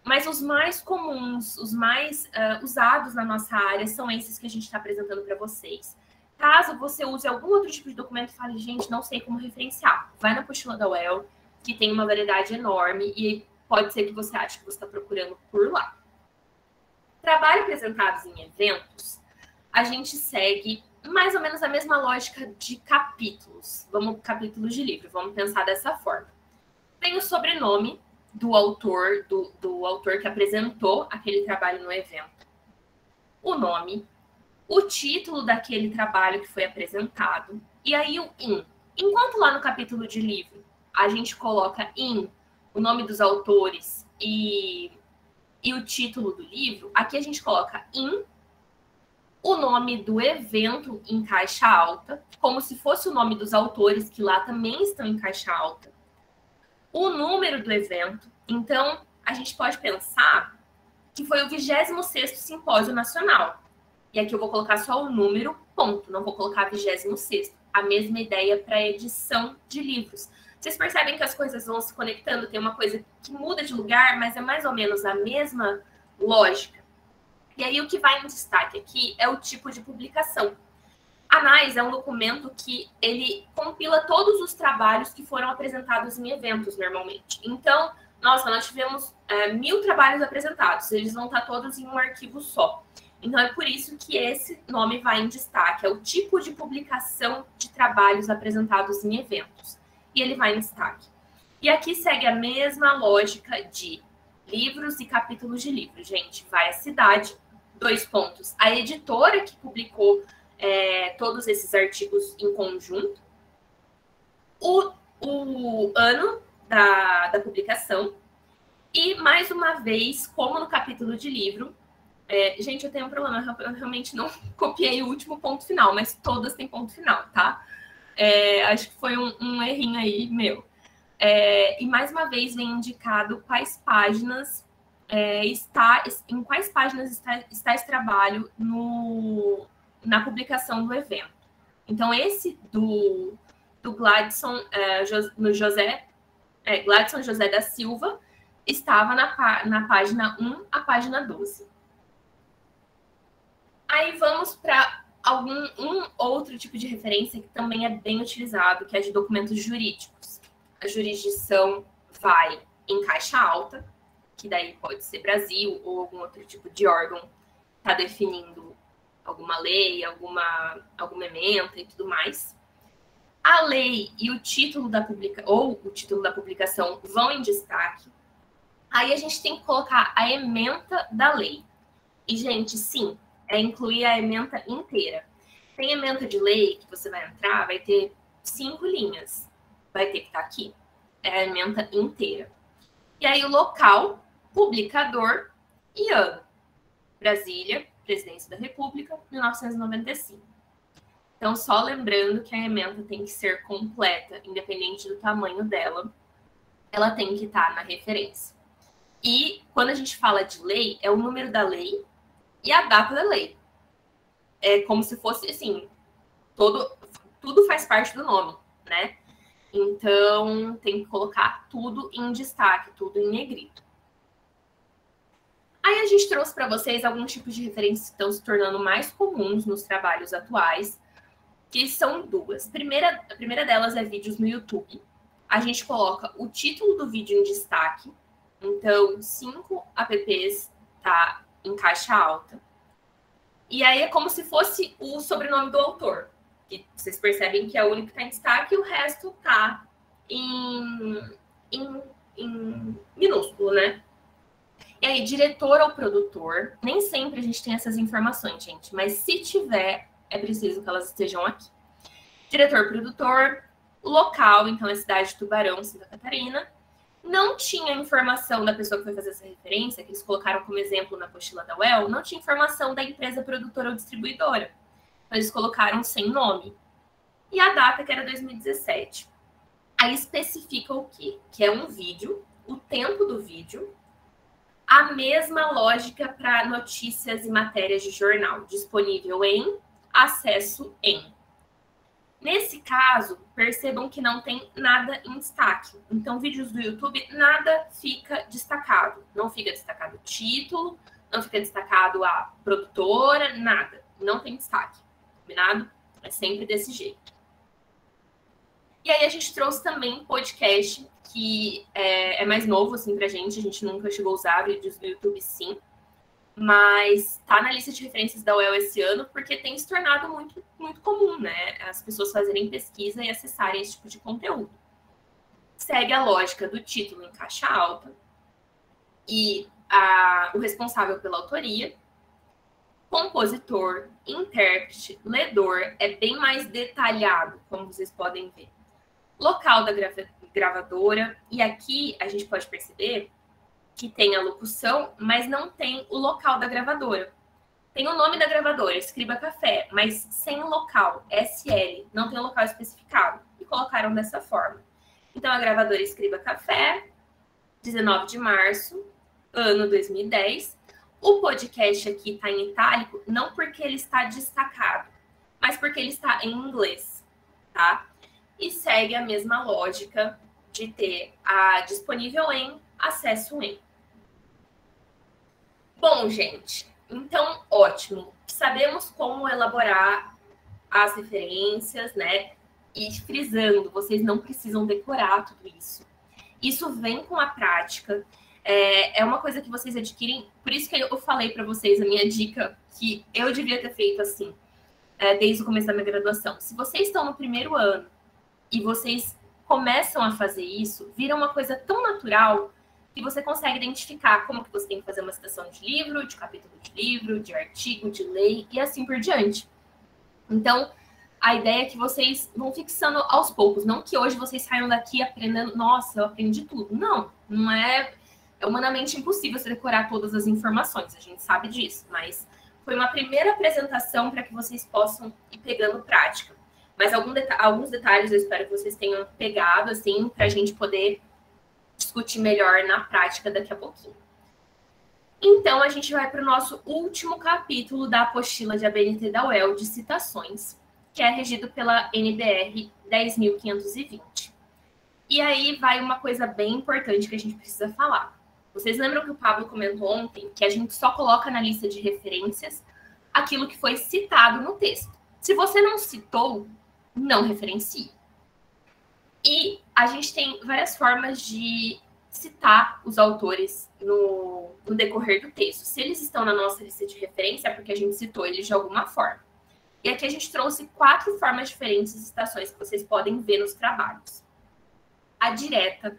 mas os mais comuns, os mais usados na nossa área são esses que a gente está apresentando para vocês. Caso você use algum outro tipo de documento e fale, gente, não sei como referenciar, vai na apostila da UEL, que tem uma variedade enorme e pode ser que você ache que você está procurando por lá. Trabalho apresentados em eventos, a gente segue mais ou menos a mesma lógica de capítulos. Capítulos de livro, vamos pensar dessa forma. Tem o sobrenome do autor, do autor que apresentou aquele trabalho no evento. O nome, o título daquele trabalho que foi apresentado, e aí o IN. Enquanto lá no capítulo de livro a gente coloca IN, o nome dos autores e o título do livro, aqui a gente coloca IN, o nome do evento em caixa alta, como se fosse o nome dos autores, que lá também estão em caixa alta. O número do evento. Então, a gente pode pensar que foi o 26º Simpósio Nacional. E aqui eu vou colocar só o número, ponto. Não vou colocar 26º. A mesma ideia para edição de livros. Vocês percebem que as coisas vão se conectando? Tem uma coisa que muda de lugar, mas é mais ou menos a mesma lógica. E aí, o que vai em destaque aqui é o tipo de publicação. A ANAIS é um documento que ele compila todos os trabalhos que foram apresentados em eventos, normalmente. Então, nossa, nós tivemos 1000 trabalhos apresentados. Eles vão estar todos em um arquivo só. Então, é por isso que esse nome vai em destaque. É o tipo de publicação de trabalhos apresentados em eventos. E ele vai em destaque. E aqui segue a mesma lógica de livros e capítulos de livro. Gente, vai a cidade, 2 pontos. A editora que publicou todos esses artigos em conjunto, o ano da publicação, e, mais uma vez, como no capítulo de livro, gente, eu tenho um problema, eu realmente não copiei o último ponto final, mas todas têm ponto final, tá? Acho que foi um errinho aí meu. E, mais uma vez, vem indicado quais páginas em quais páginas está esse trabalho na publicação do evento. Então, esse do Gladson, Gladson José da Silva estava na página 1 à página 12. Aí vamos para um outro tipo de referência que também é bem utilizado, que é de documentos jurídicos. A jurisdição vai em caixa alta, que daí pode ser Brasil ou algum outro tipo de órgão que está definindo alguma lei, alguma ementa e tudo mais. A lei e o título da publicação vão em destaque. Aí a gente tem que colocar a ementa da lei. E, gente, sim, incluir a ementa inteira. Tem ementa de lei que você vai entrar, vai ter 5 linhas. Vai ter que estar aqui. É a ementa inteira. E aí o local, publicador e ano. Brasília, Presidência da República, 1995. Então, só lembrando que a ementa tem que ser completa, independente do tamanho dela, ela tem que estar na referência. E quando a gente fala de lei, é o número da lei e a data da lei. É como se fosse, assim, tudo faz parte do nome. né? Então, tem que colocar tudo em destaque, tudo em negrito. Aí a gente trouxe para vocês alguns tipos de referências que estão se tornando mais comuns nos trabalhos atuais, que são duas. A primeira delas é vídeos no YouTube. A gente coloca o título do vídeo em destaque. Então, 5 apps tá em caixa alta. E aí é como se fosse o sobrenome do autor. E vocês percebem que é o único que está em destaque e o resto está em minúsculo, né? E aí, diretor ou produtor, nem sempre a gente tem essas informações, gente. Mas se tiver, é preciso que elas estejam aqui. Diretor, produtor, local, então é cidade de Tubarão, Santa Catarina. Não tinha informação da pessoa que foi fazer essa referência, que eles colocaram como exemplo na apostila da UEL, não tinha informação da empresa produtora ou distribuidora. Então, eles colocaram sem nome. E a data, que era 2017. Aí especifica o quê? Que é um vídeo, o tempo do vídeo, a mesma lógica para notícias e matérias de jornal, disponível em, acesso em. Nesse caso, percebam que não tem nada em destaque. Então, vídeos do YouTube, nada fica destacado. Não fica destacado o título, não fica destacado a produtora, nada. Não tem destaque, combinado? É sempre desse jeito. E aí, a gente trouxe também podcast, que é mais novo, assim, pra gente. A gente nunca chegou a usar vídeos do YouTube, sim. Mas tá na lista de referências da UEL esse ano, porque tem se tornado muito, muito comum, né? As pessoas fazerem pesquisa e acessarem esse tipo de conteúdo. Segue a lógica do título em caixa alta e o responsável pela autoria, compositor, intérprete, ledor, é bem mais detalhado, como vocês podem ver. Local da gravadora, e aqui a gente pode perceber que tem a locução, mas não tem o local da gravadora. Tem o nome da gravadora, Escriba Café, mas sem o local, SL, não tem o local especificado. E colocaram dessa forma. Então, a gravadora Escriba Café, 19 de março, ano 2010. O podcast aqui está em itálico, não porque ele está destacado, mas porque ele está em inglês, tá? E segue a mesma lógica de ter a disponível em, acesso em. Bom, gente, então, ótimo. Sabemos como elaborar as referências, né? E frisando, vocês não precisam decorar tudo isso. Isso vem com a prática. É uma coisa que vocês adquirem. Por isso que eu falei para vocês a minha dica, que eu devia ter feito assim, desde o começo da minha graduação. Se vocês estão no primeiro ano e vocês começam a fazer isso, vira uma coisa tão natural que você consegue identificar como que você tem que fazer uma citação de livro, de capítulo de livro, de artigo, de lei e assim por diante. Então, a ideia é que vocês vão fixando aos poucos, não que hoje vocês saiam daqui aprendendo, nossa, eu aprendi tudo. Não é humanamente impossível você decorar todas as informações, a gente sabe disso, mas foi uma primeira apresentação para que vocês possam ir pegando prática. Mas alguns detalhes eu espero que vocês tenham pegado, assim, para a gente poder discutir melhor na prática daqui a pouquinho. Então, a gente vai para o nosso último capítulo da apostila de ABNT da UEL de citações, que é regido pela NBR 10.520. E aí vai uma coisa bem importante que a gente precisa falar. Vocês lembram que o Pablo comentou ontem que a gente só coloca na lista de referências aquilo que foi citado no texto. Se você não citou, não referencie. E a gente tem várias formas de citar os autores no decorrer do texto. Se eles estão na nossa lista de referência, é porque a gente citou eles de alguma forma. E aqui a gente trouxe 4 formas diferentes de citações que vocês podem ver nos trabalhos. A direta,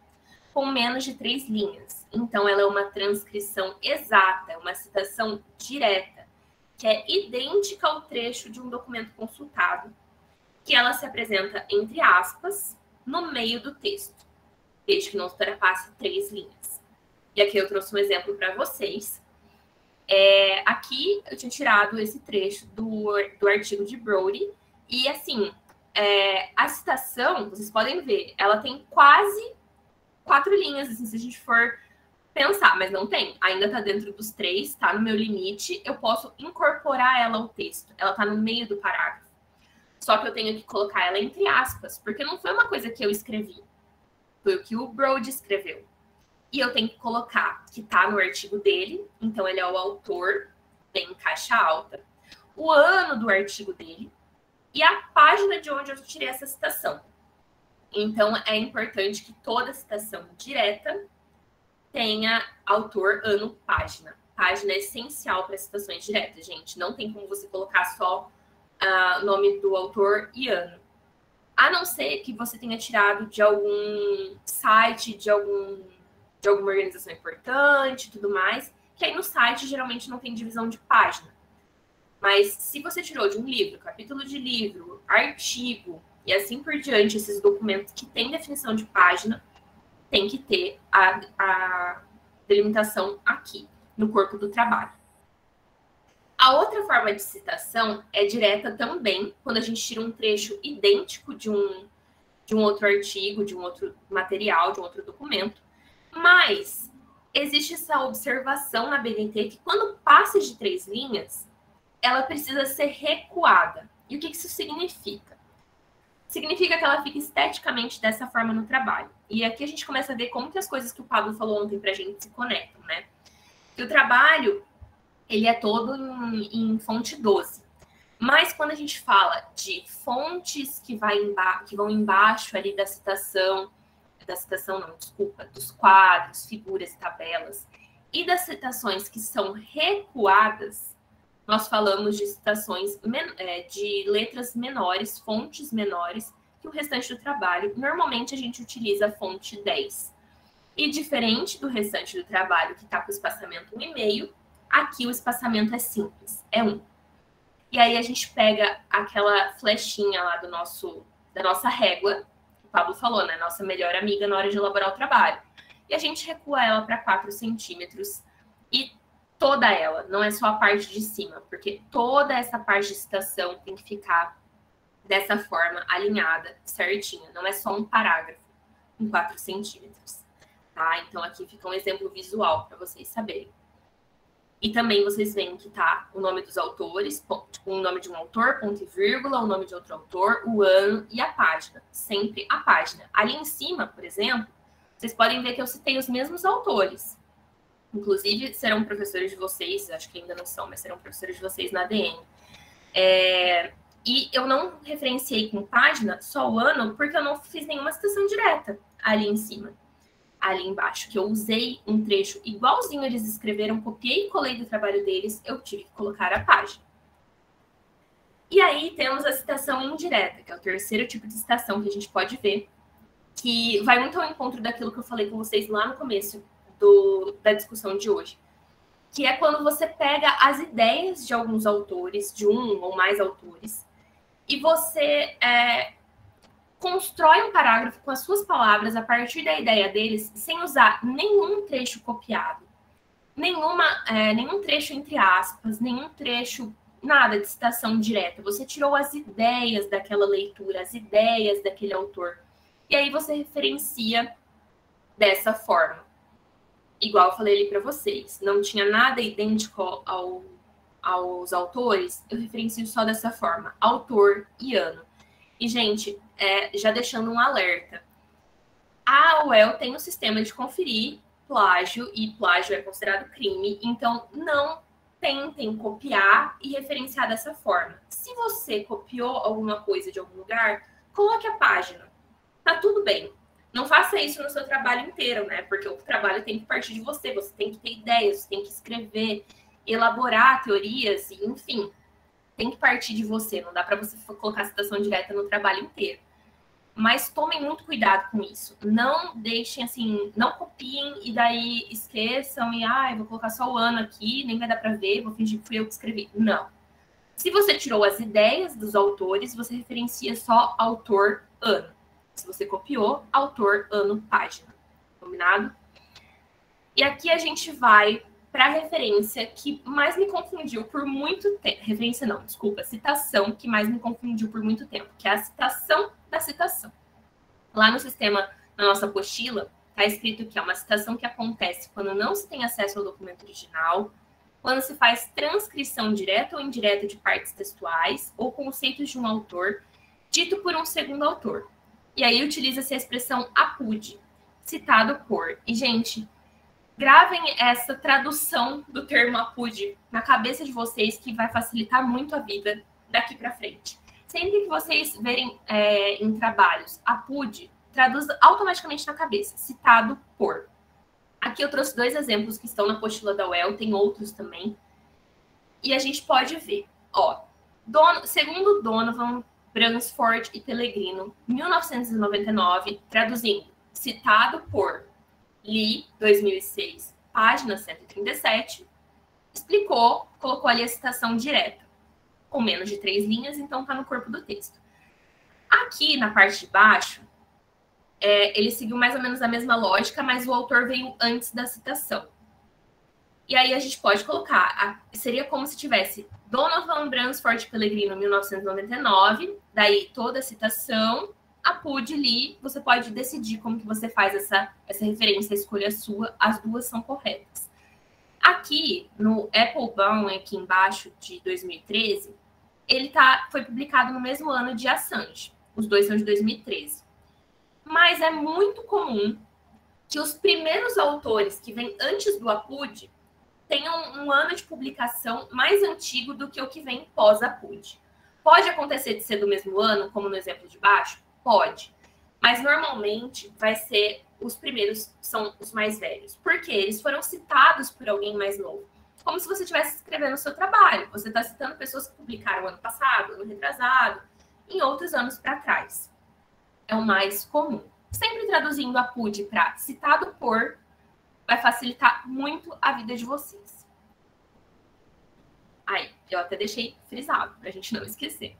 com menos de 3 linhas. Então, ela é uma transcrição exata, uma citação direta, que é idêntica ao trecho de um documento consultado, que ela se apresenta entre aspas, no meio do texto, desde que não ultrapasse 3 linhas. E aqui eu trouxe um exemplo para vocês. Aqui eu tinha tirado esse trecho do artigo de Brody, e assim, a citação, vocês podem ver, ela tem quase 4 linhas, assim, se a gente for pensar, mas não tem, ainda está dentro dos 3, está no meu limite, eu posso incorporar ela ao texto, ela está no meio do parágrafo. Só que eu tenho que colocar ela entre aspas, porque não foi uma coisa que eu escrevi. Foi o que o Brode escreveu. E eu tenho que colocar que tá no artigo dele, então ele é o autor, tem caixa alta, o ano do artigo dele e a página de onde eu tirei essa citação. Então, é importante que toda citação direta tenha autor, ano, página. Página é essencial para citações diretas, gente. Não tem como você colocar só nome do autor e ano. A não ser que você tenha tirado de algum site, de alguma organização importante e tudo mais, que aí no site geralmente não tem divisão de página. Mas se você tirou de um livro, capítulo de livro, artigo e assim por diante, esses documentos que têm definição de página, tem que ter a delimitação aqui, no corpo do trabalho. A outra forma de citação é direta também, quando a gente tira um trecho idêntico de um outro artigo, de um outro material, de um outro documento, mas existe essa observação na BNT que quando passa de 3 linhas, ela precisa ser recuada. E o que isso significa? Significa que ela fica esteticamente dessa forma no trabalho. E aqui a gente começa a ver como que as coisas que o Pablo falou ontem pra gente se conectam, né? Que o trabalho, ele é todo em fonte 12. Mas quando a gente fala de fontes que vão embaixo ali da citação não, desculpa, dos quadros, figuras e tabelas, e das citações que são recuadas, nós falamos de citações de letras menores, fontes menores, que o restante do trabalho. Normalmente a gente utiliza a fonte 10. E diferente do restante do trabalho, que está com espaçamento 1,5, aqui o espaçamento é simples, é 1. E aí a gente pega aquela flechinha lá da nossa régua, que o Pablo falou, né? Nossa melhor amiga na hora de elaborar o trabalho. E a gente recua ela para 4 centímetros e toda ela, não é só a parte de cima, porque toda essa parte de citação tem que ficar dessa forma, alinhada, certinha. Não é só um parágrafo em 4 centímetros, tá? Então, aqui fica um exemplo visual para vocês saberem. E também vocês veem que tá o nome dos autores, o nome de um autor, ponto e vírgula, o nome de outro autor, o ano e a página. Sempre a página. Ali em cima, por exemplo, vocês podem ver que eu citei os mesmos autores. Inclusive, serão professores de vocês, acho que ainda não são, mas serão professores de vocês na ADM. E eu não referenciei com página só o ano, porque eu não fiz nenhuma citação direta ali em cima. Ali embaixo, que eu usei um trecho igualzinho eles escreveram, copiei e colei do trabalho deles, eu tive que colocar a página. E aí temos a citação indireta, que é o terceiro tipo de citação que a gente pode ver, que vai muito ao encontro daquilo que eu falei com vocês lá no começo da discussão de hoje, que é quando você pega as ideias de alguns autores, de um ou mais autores, e você constrói um parágrafo com as suas palavras a partir da ideia deles, sem usar nenhum trecho copiado, nenhum trecho entre aspas, nenhum trecho, nada de citação direta. Você tirou as ideias daquela leitura, as ideias daquele autor, e aí você referencia dessa forma. Igual eu falei ali para vocês, não tinha nada idêntico aos autores, eu referencio só dessa forma, autor e ano. E, gente, já deixando um alerta, a UEL tem um sistema de conferir plágio, e plágio é considerado crime, então não tentem copiar e referenciar dessa forma. Se você copiou alguma coisa de algum lugar, coloque a página, tá tudo bem. Não faça isso no seu trabalho inteiro, né? Porque o trabalho tem que partir de você tem que ter ideias, você tem que escrever, elaborar teorias, enfim, tem que partir de você. Não dá para você colocar citação direta no trabalho inteiro. Mas tomem muito cuidado com isso. Não deixem assim, não copiem e daí esqueçam e eu vou colocar só o ano aqui, nem vai dar para ver, vou fingir que fui eu que escrevi. Não. Se você tirou as ideias dos autores, você referencia só autor, ano. Se você copiou, autor, ano, página. Combinado? E aqui a gente vai para a referência que mais me confundiu por muito tempo. Referência não, desculpa. Citação que mais me confundiu por muito tempo, que é a citação da citação. Lá no sistema, na nossa apostila, está escrito que é uma citação que acontece quando não se tem acesso ao documento original, quando se faz transcrição direta ou indireta de partes textuais ou conceitos de um autor dito por um segundo autor. E aí utiliza-se a expressão apud, citado por. E, gente, gravem essa tradução do termo apud na cabeça de vocês, que vai facilitar muito a vida daqui para frente. Sempre que vocês verem em trabalhos apud, traduz automaticamente na cabeça, citado por. Aqui eu trouxe 2 exemplos que estão na apostila da UEL, tem outros também. E a gente pode ver, ó, segundo Donovan, Bransford e Pellegrino, 1999, traduzindo, citado por Lee, 2006, página 137, explicou, colocou ali a citação direta, com menos de 3 linhas, então está no corpo do texto. Aqui, na parte de baixo, ele seguiu mais ou menos a mesma lógica, mas o autor veio antes da citação. E aí a gente pode colocar, seria como se tivesse Donovan, Bransford, Pellegrino, 1999, daí toda a citação, apud, Lee, você pode decidir como que você faz essa referência, a escolha sua, as duas são corretas. Aqui, no Applebaum, aqui embaixo, de 2013, ele foi publicado no mesmo ano de Assange, os dois são de 2013. Mas é muito comum que os primeiros autores que vêm antes do apud tenham um ano de publicação mais antigo do que o que vem pós-apud. Pode acontecer de ser do mesmo ano, como no exemplo de baixo? Pode. Mas normalmente vai ser os primeiros, são os mais velhos. Porque eles foram citados por alguém mais novo. Como se você estivesse escrevendo o seu trabalho. Você está citando pessoas que publicaram ano passado, ano retrasado, em outros anos para trás. É o mais comum. Sempre traduzindo apud para citado por, vai facilitar muito a vida de vocês. Aí, eu até deixei frisado, para a gente não esquecer.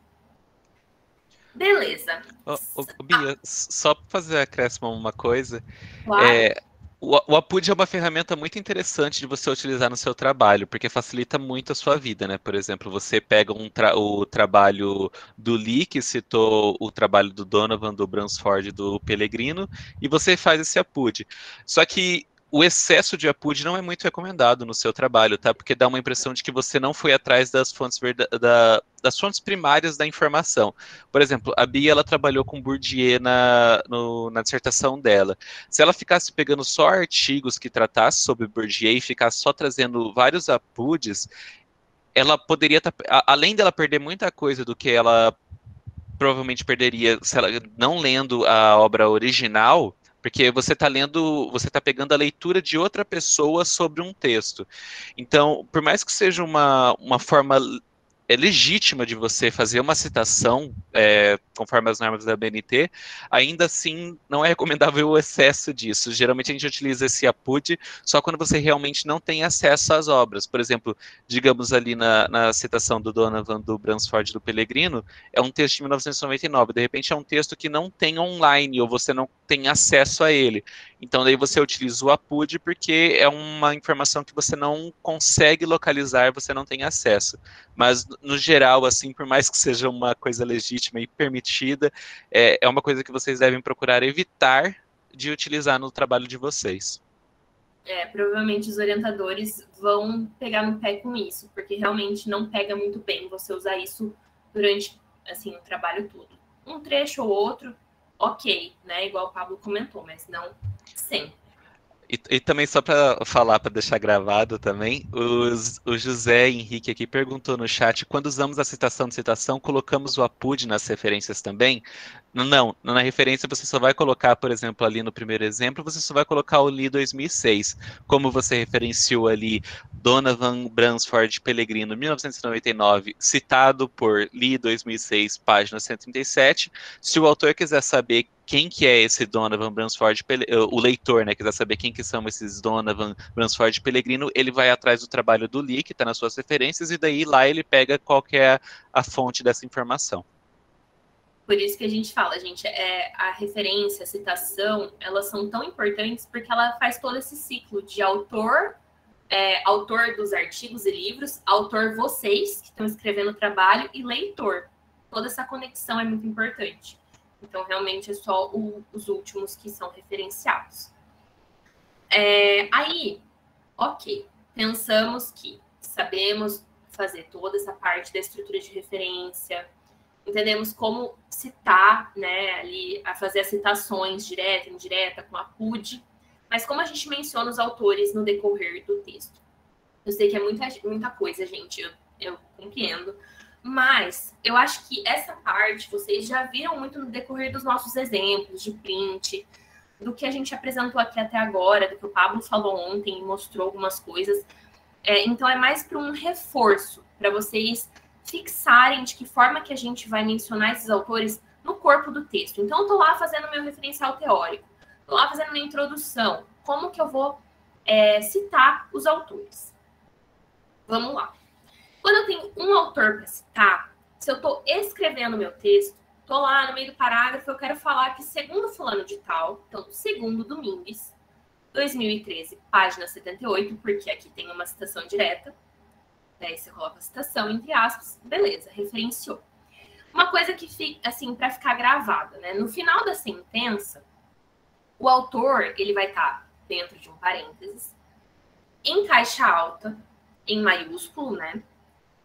Beleza. Bia, só para fazer acréscimo uma coisa, Claro. O apud é uma ferramenta muito interessante de você utilizar no seu trabalho, porque facilita muito a sua vida, né? Por exemplo, você pega o trabalho do Lee, que citou o trabalho do Donovan, do Bransford e do Pellegrino, e você faz esse apud. Só que o excesso de apud não é muito recomendado no seu trabalho, tá? Porque dá uma impressão de que você não foi atrás das fontes das fontes primárias da informação. Por exemplo, a Bia, ela trabalhou com Bourdieu na dissertação dela. Se ela ficasse pegando só artigos que tratassem sobre Bourdieu e ficasse só trazendo vários apuds, ela poderia, além dela perder muita coisa do que ela provavelmente perderia se ela não lendo a obra original, porque você está pegando a leitura de outra pessoa sobre um texto. Então, por mais que seja uma forma legítima de você fazer uma citação, conforme as normas da BNT, ainda assim não é recomendável o excesso disso. Geralmente a gente utiliza esse apud só quando você realmente não tem acesso às obras. Por exemplo, digamos ali na citação do Donovan, do Bransford, do Pellegrino, é um texto de 1999, de repente é um texto que não tem online, ou você não tem acesso a ele. Então daí você utiliza o apud porque é uma informação que você não consegue localizar, você não tem acesso. Mas no geral, assim, por mais que seja uma coisa legítima e permitida, é uma coisa que vocês devem procurar evitar de utilizar no trabalho de vocês. Provavelmente os orientadores vão pegar no pé com isso, porque realmente não pega muito bem você usar isso durante, assim, o trabalho todo. Um trecho ou outro, ok, né? Igual o Pablo comentou, mas não sempre. E também só para falar, para deixar gravado também, o José Henrique aqui perguntou no chat, quando usamos a citação de citação, colocamos o apud nas referências também? Não, na referência você só vai colocar, por exemplo, ali no primeiro exemplo, você só vai colocar o Lee 2006. Como você referenciou ali Donovan, Bransford, Pellegrino, 1999, citado por Lee 2006, página 137, se o autor quiser saber quem que é esse Donovan, Bransford, o leitor, né, quiser saber quem que são esses Donovan, Bransford e Pellegrino, ele vai atrás do trabalho do Lee, que está nas suas referências, e daí lá ele pega qual que é a fonte dessa informação. Por isso que a gente fala, gente, a referência, a citação, elas são tão importantes porque ela faz todo esse ciclo de autor, autor dos artigos e livros, autor vocês que estão escrevendo o trabalho e leitor. Toda essa conexão é muito importante. Então, realmente, é só os últimos que são referenciados. Aí, ok, pensamos que sabemos fazer toda essa parte da estrutura de referência, entendemos como citar, né, ali, a fazer as citações direta, indireta, com a PUD, mas como a gente menciona os autores no decorrer do texto. Eu sei que é muita coisa, gente, eu compreendo, mas eu acho que essa parte vocês já viram muito no decorrer dos nossos exemplos de print, do que a gente apresentou aqui até agora, do que o Pablo falou ontem e mostrou algumas coisas. Então, é mais para um reforço, para vocês fixarem de que forma que a gente vai mencionar esses autores no corpo do texto. Então, eu estou lá fazendo meu referencial teórico, estou lá fazendo minha introdução. Como que eu vou citar os autores? Vamos lá. Quando eu tenho um autor para citar, se eu estou escrevendo meu texto, estou lá no meio do parágrafo, eu quero falar que segundo fulano de tal, então, segundo Domingues, 2013, página 78, porque aqui tem uma citação direta, daí você coloca a citação entre aspas, beleza, referenciou. Uma coisa que fica, assim, para ficar gravada, né? No final da sentença, o autor, ele vai estar dentro de um parênteses, em caixa alta, em maiúsculo, né?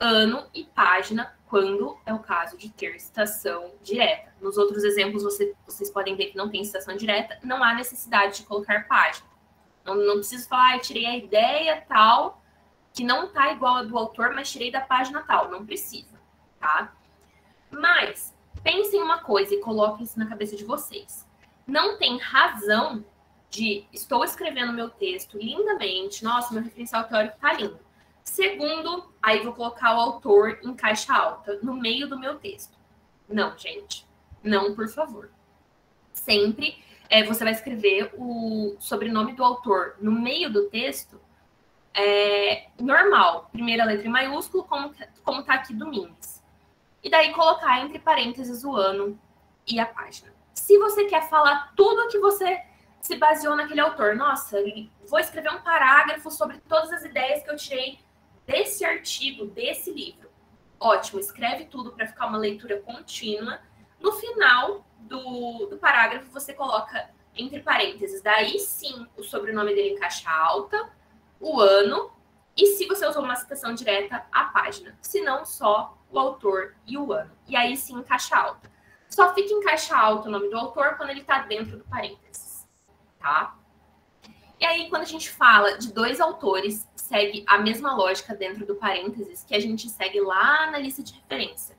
Ano e página, quando é o caso de ter citação direta. Nos outros exemplos, vocês podem ver que não tem citação direta, não há necessidade de colocar página. Não preciso falar, tirei a ideia tal, que não tá igual a do autor, mas tirei da página tal. Não precisa, tá? Mas, pensem uma coisa e coloquem isso na cabeça de vocês. Não tem razão de estou escrevendo meu texto lindamente, nossa, meu referencial teórico tá lindo. Segundo, aí vou colocar o autor em caixa alta, no meio do meu texto. Não, gente. Não, por favor. Sempre você vai escrever o sobrenome do autor no meio do texto, normal. Primeira letra em maiúsculo, como tá aqui Domingues. E daí colocar entre parênteses o ano e a página. Se você quer falar tudo que você se baseou naquele autor, nossa, vou escrever um parágrafo sobre todas as ideias que eu tirei desse artigo, desse livro. Ótimo, escreve tudo para ficar uma leitura contínua. No final do parágrafo, você coloca entre parênteses, daí sim, o sobrenome dele em caixa alta, o ano, e se você usou uma citação direta, a página. Se não, só o autor e o ano. E aí sim, em caixa alta. Só fica em caixa alta o nome do autor quando ele está dentro do parênteses, tá? E aí, quando a gente fala de dois autores, segue a mesma lógica dentro do parênteses que a gente segue lá na lista de referência.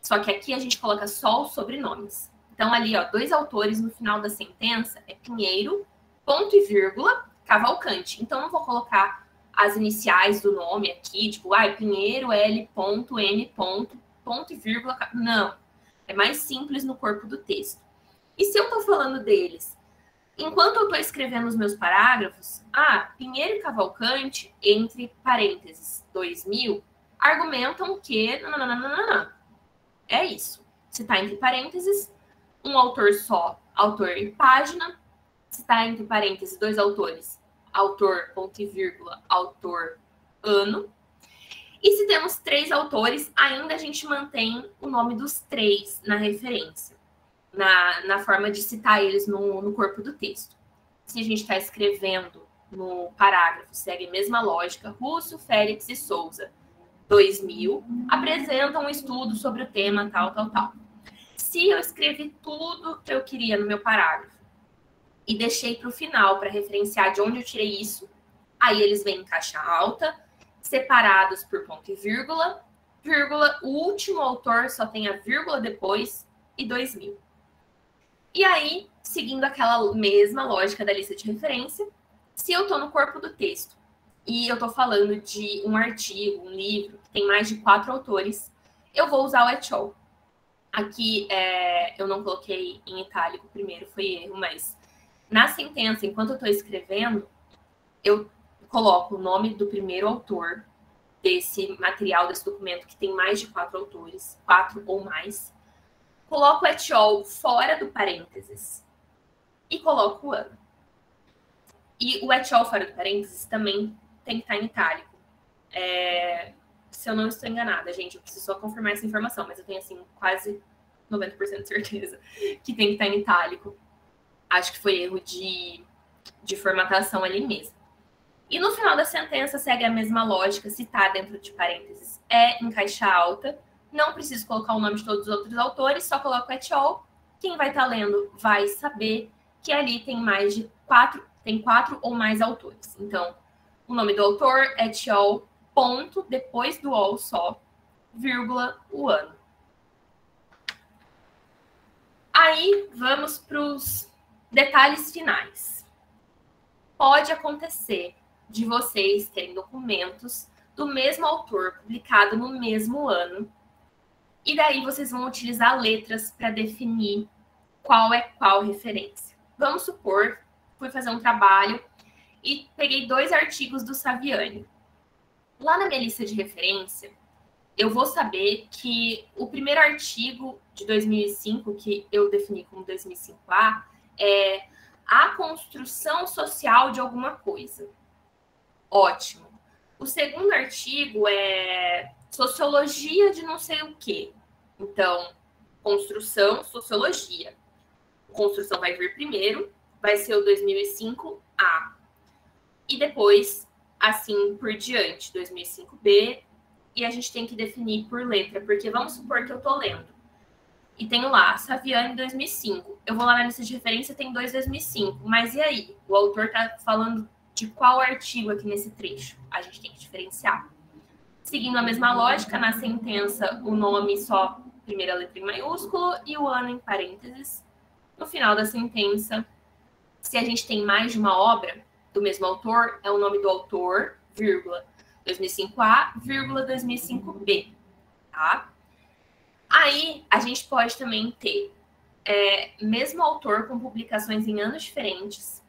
Só que aqui a gente coloca só os sobrenomes. Então, ali, ó, dois autores no final da sentença é Pinheiro, ponto e vírgula, Cavalcante. Então, não vou colocar as iniciais do nome aqui, tipo, Pinheiro, L, ponto, M, ponto, ponto e vírgula. Não. É mais simples no corpo do texto. E se eu tô falando deles enquanto eu estou escrevendo os meus parágrafos, Pinheiro e Cavalcante, entre parênteses, 2000, argumentam que... É isso. Se está entre parênteses, um autor só, autor e página. Se está entre parênteses, dois autores, autor, ponto e vírgula, autor, ano. E se temos três autores, ainda a gente mantém o nome dos três na referência. Na forma de citar eles no corpo do texto. Se a gente está escrevendo no parágrafo, segue a mesma lógica, Russo, Félix e Souza, 2000, apresentam um estudo sobre o tema tal, tal, tal. Se eu escrevi tudo que eu queria no meu parágrafo e deixei para o final para referenciar de onde eu tirei isso, aí eles vêm em caixa alta, separados por ponto e vírgula, o último autor só tem a vírgula depois e 2000. E aí, seguindo aquela mesma lógica da lista de referência, se eu estou no corpo do texto e eu estou falando de um artigo, um livro, que tem mais de 4 autores, eu vou usar o et al. Aqui, eu não coloquei em itálico primeiro, foi erro, mas na sentença, enquanto eu estou escrevendo, eu coloco o nome do primeiro autor desse material, desse documento, que tem mais de 4 autores, 4 ou mais, coloco o et al. Fora do parênteses e coloco o ano. E o et al. Fora do parênteses também tem que estar em itálico. Se eu não estou enganada, gente, eu preciso só confirmar essa informação, mas eu tenho, assim, quase 90% de certeza que tem que estar em itálico. Acho que foi erro de formatação ali mesmo. E no final da sentença segue a mesma lógica, se está dentro de parênteses, em caixa alta, Não preciso colocar o nome de todos os outros autores, só coloco et al. Quem vai estar lendo vai saber que ali tem quatro ou mais autores. Então, o nome do autor, et al., ponto, depois do all só, vírgula, o ano. Aí, vamos para os detalhes finais. Pode acontecer de vocês terem documentos do mesmo autor publicado no mesmo ano, e daí vocês vão utilizar letras para definir qual é qual referência. Vamos supor, fui fazer um trabalho e peguei 2 artigos do Saviani. Lá na minha lista de referência, eu vou saber que o primeiro artigo de 2005, que eu defini como 2005A, é a construção social de alguma coisa. Ótimo. O segundo artigo é sociologia de não sei o quê. Então, construção, sociologia. Construção vai vir primeiro, vai ser o 2005A. E depois, assim por diante, 2005B. E a gente tem que definir por letra, porque vamos supor que eu estou lendo. E tenho lá, Saviani 2005. Eu vou lá na lista de referência, tem 2 2005. Mas e aí? O autor está falando de qual artigo aqui nesse trecho? A gente tem que diferenciar. Seguindo a mesma lógica, na sentença, o nome só, primeira letra em maiúsculo e o ano em parênteses. No final da sentença, se a gente tem mais de uma obra do mesmo autor, é o nome do autor, vírgula, 2005A, vírgula, 2005B, tá? Aí, a gente pode também ter mesmo autor com publicações em anos diferentes,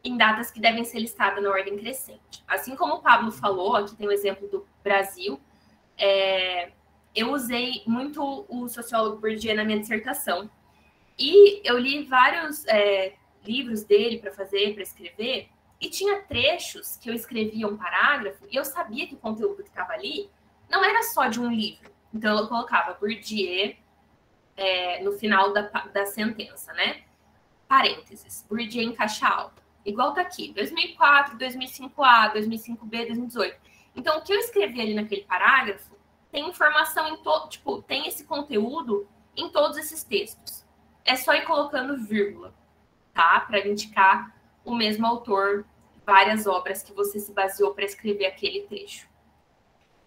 em datas que devem ser listadas na ordem crescente. Assim como o Pablo falou, aqui tem o exemplo do Brasil, eu usei muito o sociólogo Bourdieu na minha dissertação. E eu li vários livros dele para escrever, e tinha trechos que eu escrevia um parágrafo, e eu sabia que o conteúdo que estava ali não era só de um livro. Então, eu colocava Bourdieu no final da sentença, né? Parênteses, Bourdieu em caixa alta. Igual tá aqui, 2004, 2005A, 2005B, 2018. Então, o que eu escrevi ali naquele parágrafo tem informação em todo, tipo, tem esse conteúdo em todos esses textos. É só ir colocando vírgula, tá? Para indicar o mesmo autor, várias obras que você se baseou para escrever aquele trecho.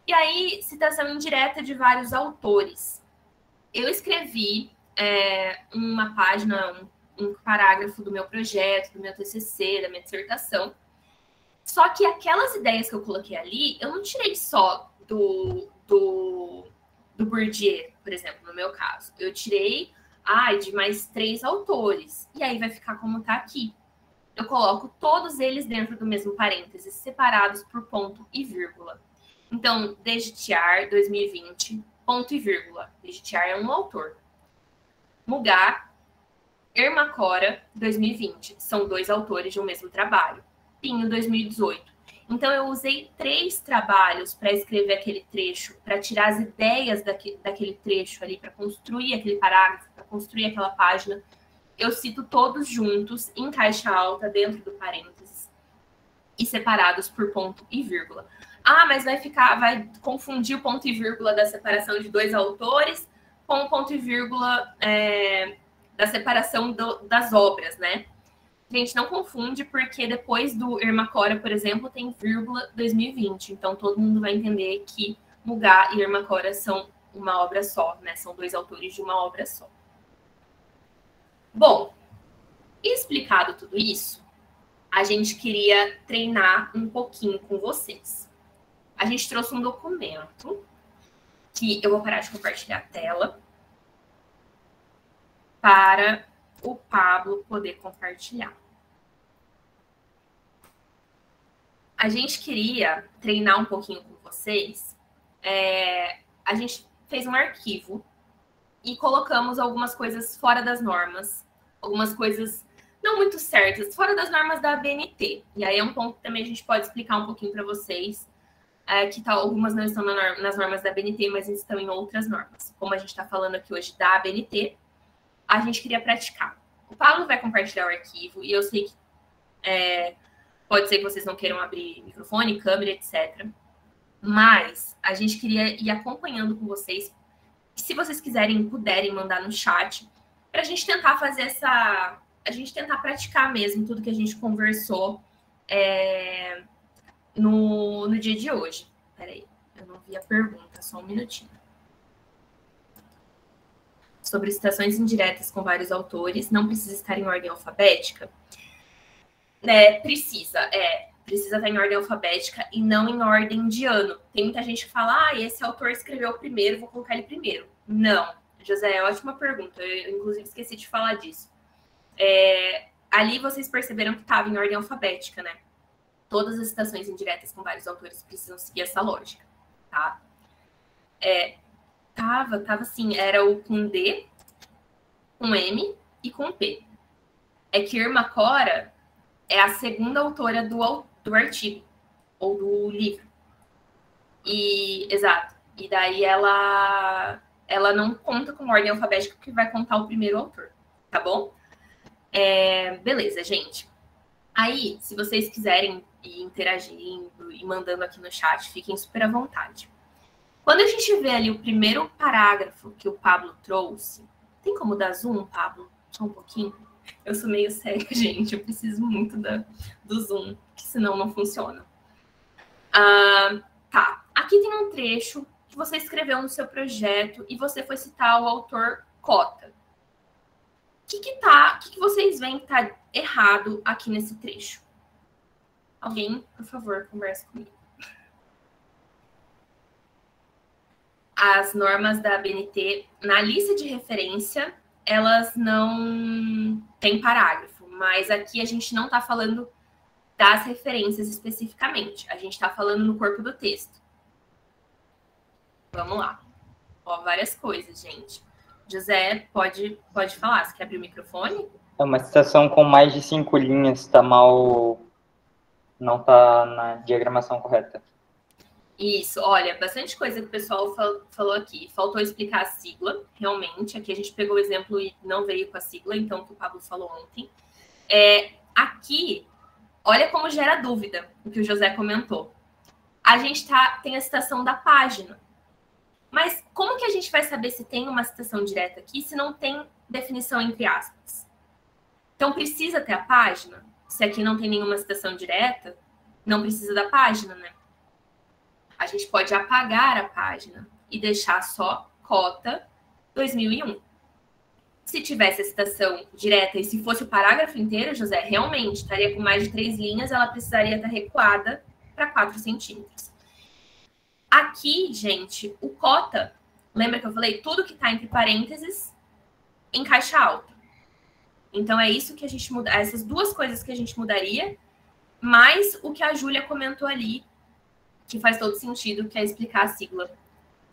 E aí, citação indireta de vários autores. Eu escrevi uma página, um parágrafo do meu projeto, do meu TCC, da minha dissertação. Só que aquelas ideias que eu coloquei ali, eu não tirei só do Bourdieu, por exemplo, no meu caso. Eu tirei de mais 3 autores. E aí vai ficar como está aqui. Eu coloco todos eles dentro do mesmo parênteses, separados por ponto e vírgula. Então, Degitiar, 2020, ponto e vírgula. Degitiar é um autor. Mugar, Ermacora, 2020. São 2 autores de um mesmo trabalho. Pinho, 2018. Então, eu usei 3 trabalhos para escrever aquele trecho, para tirar as ideias daquele trecho ali, para construir aquele parágrafo, para construir aquela página. Eu cito todos juntos, em caixa alta, dentro do parênteses, e separados por ponto e vírgula. Mas vai confundir o ponto e vírgula da separação de 2 autores com o ponto e vírgula da separação das obras, né? Gente, não confunde, porque depois do Ermacora, por exemplo, tem vírgula 2020. Então, todo mundo vai entender que Mugar e Ermacora são uma obra só, né? São 2 autores de uma obra só. Bom, explicado tudo isso, a gente queria treinar um pouquinho com vocês. A gente trouxe um documento que eu vou parar de compartilhar a tela para o Pablo poder compartilhar. A gente queria treinar um pouquinho com vocês. A gente fez um arquivo e colocamos algumas coisas fora das normas, algumas coisas não muito certas, fora das normas da ABNT. E aí é um ponto que também a gente pode explicar um pouquinho para vocês, que algumas não estão nas normas da ABNT, mas estão em outras normas. Como a gente está falando aqui hoje da ABNT, a gente queria praticar. O Paulo vai compartilhar o arquivo, e eu sei que pode ser que vocês não queiram abrir microfone, câmera, etc. Mas a gente queria ir acompanhando com vocês Se vocês quiserem, puderem mandar no chat, para a gente tentar fazer a gente tentar praticar mesmo tudo que a gente conversou no dia de hoje. Peraí, eu não vi a pergunta, só um minutinho. Sobre citações indiretas com vários autores, não precisa estar em ordem alfabética? Precisa estar em ordem alfabética e não em ordem de ano. Tem muita gente que fala, esse autor escreveu primeiro, vou colocar ele primeiro. Não, José, ótima pergunta. Eu inclusive, esqueci de falar disso. Ali vocês perceberam que estava em ordem alfabética, né? Todas as citações indiretas com vários autores precisam seguir essa lógica, tá? Tava assim, era o com D, com M e com P. É que Irma Cora é a segunda autora do artigo, ou do livro. Exato. E daí ela não conta com ordem alfabética, porque vai contar o primeiro autor, tá bom? Beleza, gente. Aí, se vocês quiserem ir interagindo e mandando aqui no chat, fiquem super à vontade. Quando a gente vê ali o primeiro parágrafo que o Pablo trouxe, tem como dar zoom, Pablo? Só um pouquinho? Eu sou meio cega, gente. Eu preciso muito do zoom, que senão não funciona. Tá. Aqui tem um trecho que você escreveu no seu projeto e você foi citar o autor Cota. O que vocês veem que tá errado aqui nesse trecho? Alguém, por favor, converse comigo. As normas da ABNT, na lista de referência, elas não têm parágrafo, mas aqui a gente não está falando das referências especificamente, a gente está falando no corpo do texto. Vamos lá. Várias coisas, gente. José, pode falar. Você quer abrir o microfone? É uma citação com mais de 5 linhas, está mal... não está na diagramação correta. Isso, olha, bastante coisa que o pessoal falou aqui. Faltou explicar a sigla, realmente. Aqui a gente pegou o exemplo e não veio com a sigla, então, o que o Pablo falou ontem. Aqui, olha como gera dúvida, o que o José comentou. A gente tem a citação da página. Mas como que a gente vai saber se tem uma citação direta aqui se não tem definição entre aspas? Então, precisa ter a página? Se aqui não tem nenhuma citação direta, não precisa da página, né? A gente pode apagar a página e deixar só Cota 2001. Se tivesse a citação direta e se fosse o parágrafo inteiro, José, realmente estaria com mais de 3 linhas, ela precisaria estar recuada para 4 centímetros. Aqui, gente, o Cota, lembra que eu falei? Tudo que está entre parênteses em caixa alta. Então, é isso que a gente muda, essas duas coisas que a gente mudaria, mais o que a Júlia comentou ali, que faz todo sentido, que é explicar a sigla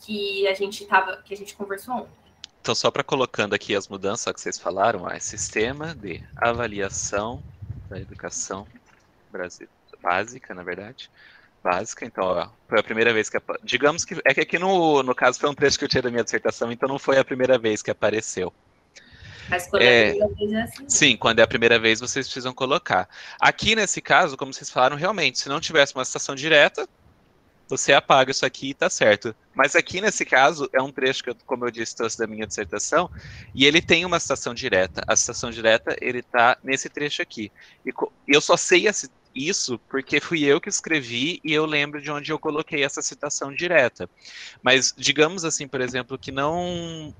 que a gente conversou ontem. Então, só para colocando aqui as mudanças que vocês falaram, é Sistema de Avaliação da Educação Básica, na verdade. Básica, então, foi a primeira vez que... Digamos que... É que aqui, no caso, foi um trecho que eu tirei da minha dissertação, então não foi a primeira vez que apareceu. Mas quando é a primeira vez é assim. Sim, quando é a primeira vez, vocês precisam colocar. Aqui, nesse caso, como vocês falaram, realmente, se não tivesse uma citação direta, você apaga isso aqui e tá certo. Mas aqui, nesse caso, é um trecho que, como eu disse, trouxe da minha dissertação, e ele tem uma citação direta. A citação direta, ele tá nesse trecho aqui. E eu só sei isso porque fui eu que escrevi e eu lembro de onde eu coloquei essa citação direta. Mas, digamos assim, por exemplo, que não...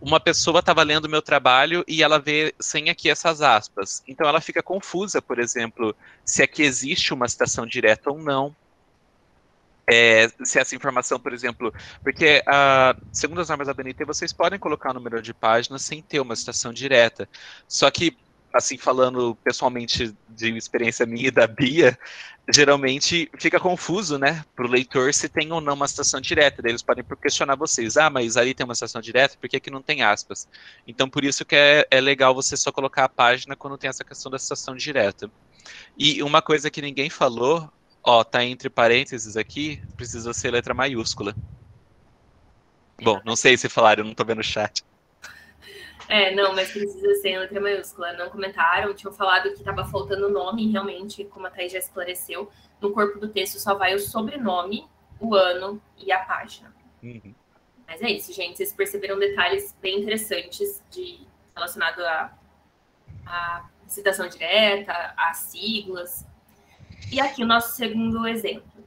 Uma pessoa estava lendo o meu trabalho e ela vê sem aqui essas aspas. Então, ela fica confusa, por exemplo, se aqui existe uma citação direta ou não. Se essa informação, por exemplo, porque segundo as normas da ABNT, vocês podem colocar o número de páginas sem ter uma citação direta. Só que, assim, falando pessoalmente de experiência minha e da Bia, geralmente fica confuso, né, para o leitor se tem ou não uma citação direta. Daí eles podem questionar vocês, mas ali tem uma citação direta, por que aqui não tem aspas? Então, por isso que é legal você só colocar a página quando tem essa questão da citação direta. E uma coisa que ninguém falou, tá entre parênteses aqui, precisa ser letra maiúscula. Bom, não sei se falaram, eu não tô vendo o chat. Não, mas precisa ser em letra maiúscula. Não comentaram, tinham falado que estava faltando o nome, realmente, como a Thaís já esclareceu. No corpo do texto só vai o sobrenome, o ano e a página. Uhum. Mas é isso, gente. Vocês perceberam detalhes bem interessantes relacionados à citação direta, às siglas. E aqui o nosso segundo exemplo.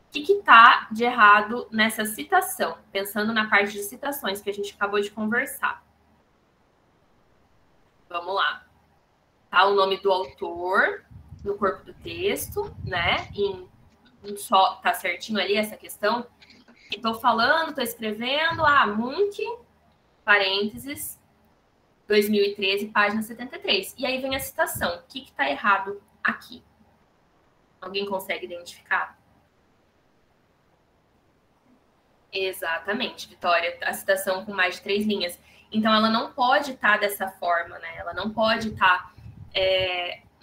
O que está de errado nessa citação? Pensando na parte de citações que a gente acabou de conversar. Vamos lá. Tá o nome do autor no corpo do texto, né? Só tá certinho ali essa questão. Estou falando, estou escrevendo, Munch, parênteses, 2013, página 73. E aí vem a citação. O que está errado aqui? Alguém consegue identificar? Exatamente, Vitória. A citação com mais de 3 linhas. Então, ela não pode estar dessa forma, né? Ela não pode estar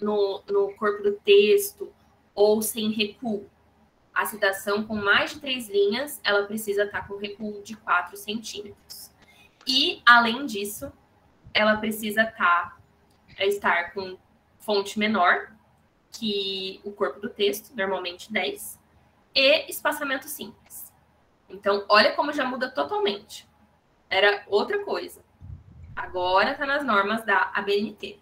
no corpo do texto ou sem recuo. A citação com mais de 3 linhas, ela precisa estar com recuo de 4 centímetros. E, além disso, ela precisa estar com fonte menor que o corpo do texto, normalmente 10, e espaçamento simples. Então, olha como já muda totalmente. Era outra coisa. Agora está nas normas da ABNT.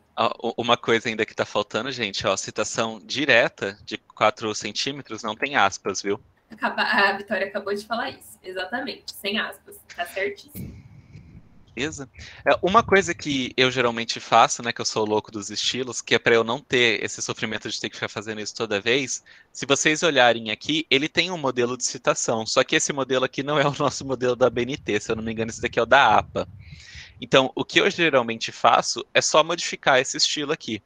Uma coisa ainda que está faltando, gente, citação direta de 4 centímetros não tem aspas, viu? A Vitória acabou de falar isso. Exatamente, sem aspas. Tá certíssimo. Uma coisa que eu geralmente faço, né, que eu sou louco dos estilos, que é para eu não ter esse sofrimento de ter que ficar fazendo isso toda vez, se vocês olharem aqui, ele tem um modelo de citação, só que esse modelo aqui não é o nosso modelo da ABNT, se eu não me engano, esse daqui é o da APA. Então, o que eu geralmente faço é só modificar esse estilo aqui.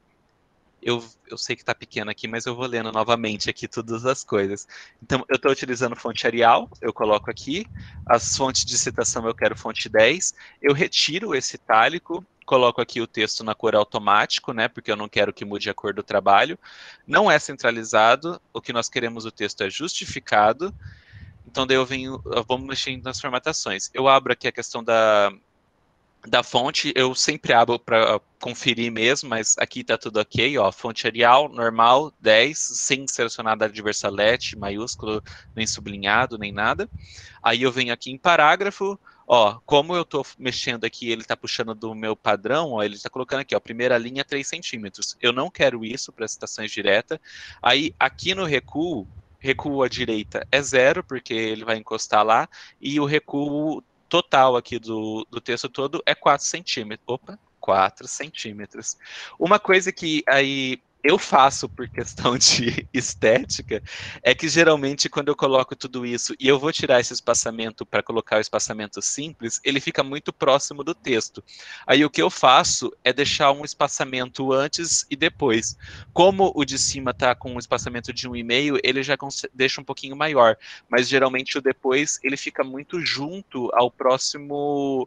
Eu sei que está pequeno aqui, mas eu vou lendo novamente aqui todas as coisas. Então, eu estou utilizando fonte Arial, eu coloco aqui. As fontes de citação eu quero fonte 10. Eu retiro esse itálico, coloco aqui o texto na cor automático, né? Porque eu não quero que mude a cor do trabalho. Não é centralizado, o que nós queremos o texto é justificado. Então, daí vamos mexer nas formatações. Eu abro aqui a questão da fonte, eu sempre abro para conferir mesmo, mas aqui está tudo ok, fonte Arial, normal, 10, sem selecionar da adversalete, maiúsculo, nem sublinhado, nem nada. Aí eu venho aqui em parágrafo, como eu estou mexendo aqui, ele está puxando do meu padrão, ele está colocando aqui, primeira linha, 3 centímetros. Eu não quero isso para citações diretas. Aí, aqui no recuo à direita é 0, porque ele vai encostar lá, e o recuo total aqui do texto todo é 4 centímetros. 4 centímetros. Uma coisa que aí eu faço por questão de estética é que geralmente quando eu coloco tudo isso e eu vou tirar esse espaçamento para colocar o espaçamento simples, ele fica muito próximo do texto. Aí o que eu faço é deixar um espaçamento antes e depois. Como o de cima está com um espaçamento de 1,5, ele já deixa um pouquinho maior, mas geralmente o depois ele fica muito junto ao próximo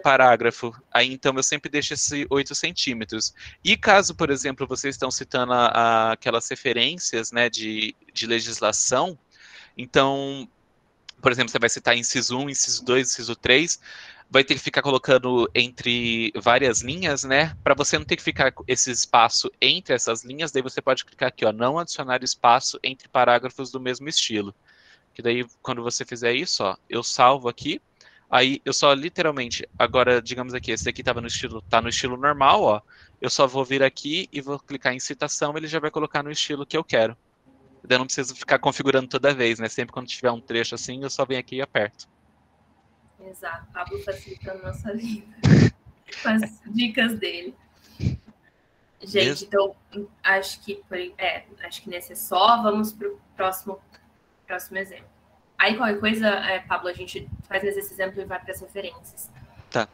parágrafo. Aí, então, eu sempre deixo esse 8 centímetros. E caso, por exemplo, vocês estão citando aquelas referências, né, de legislação, então, por exemplo, você vai citar inciso 1, inciso 2, inciso 3, vai ter que ficar colocando entre várias linhas, né, para você não ter que ficar esse espaço entre essas linhas, daí você pode clicar aqui, não adicionar espaço entre parágrafos do mesmo estilo. Que daí, quando você fizer isso, eu salvo aqui. Aí eu só literalmente, agora digamos aqui, esse aqui tá no estilo normal, eu só vou vir aqui e vou clicar em citação, ele já vai colocar no estilo que eu quero. Daí eu não preciso ficar configurando toda vez, né? Sempre quando tiver um trecho assim, eu só venho aqui e aperto. Exato, Pablo facilitando nossa vida com as dicas dele. Gente, então acho que nesse é só, vamos para o próximo exemplo. Aí, qualquer coisa, Pablo, a gente faz esse exemplo e vai para as referências. Tá.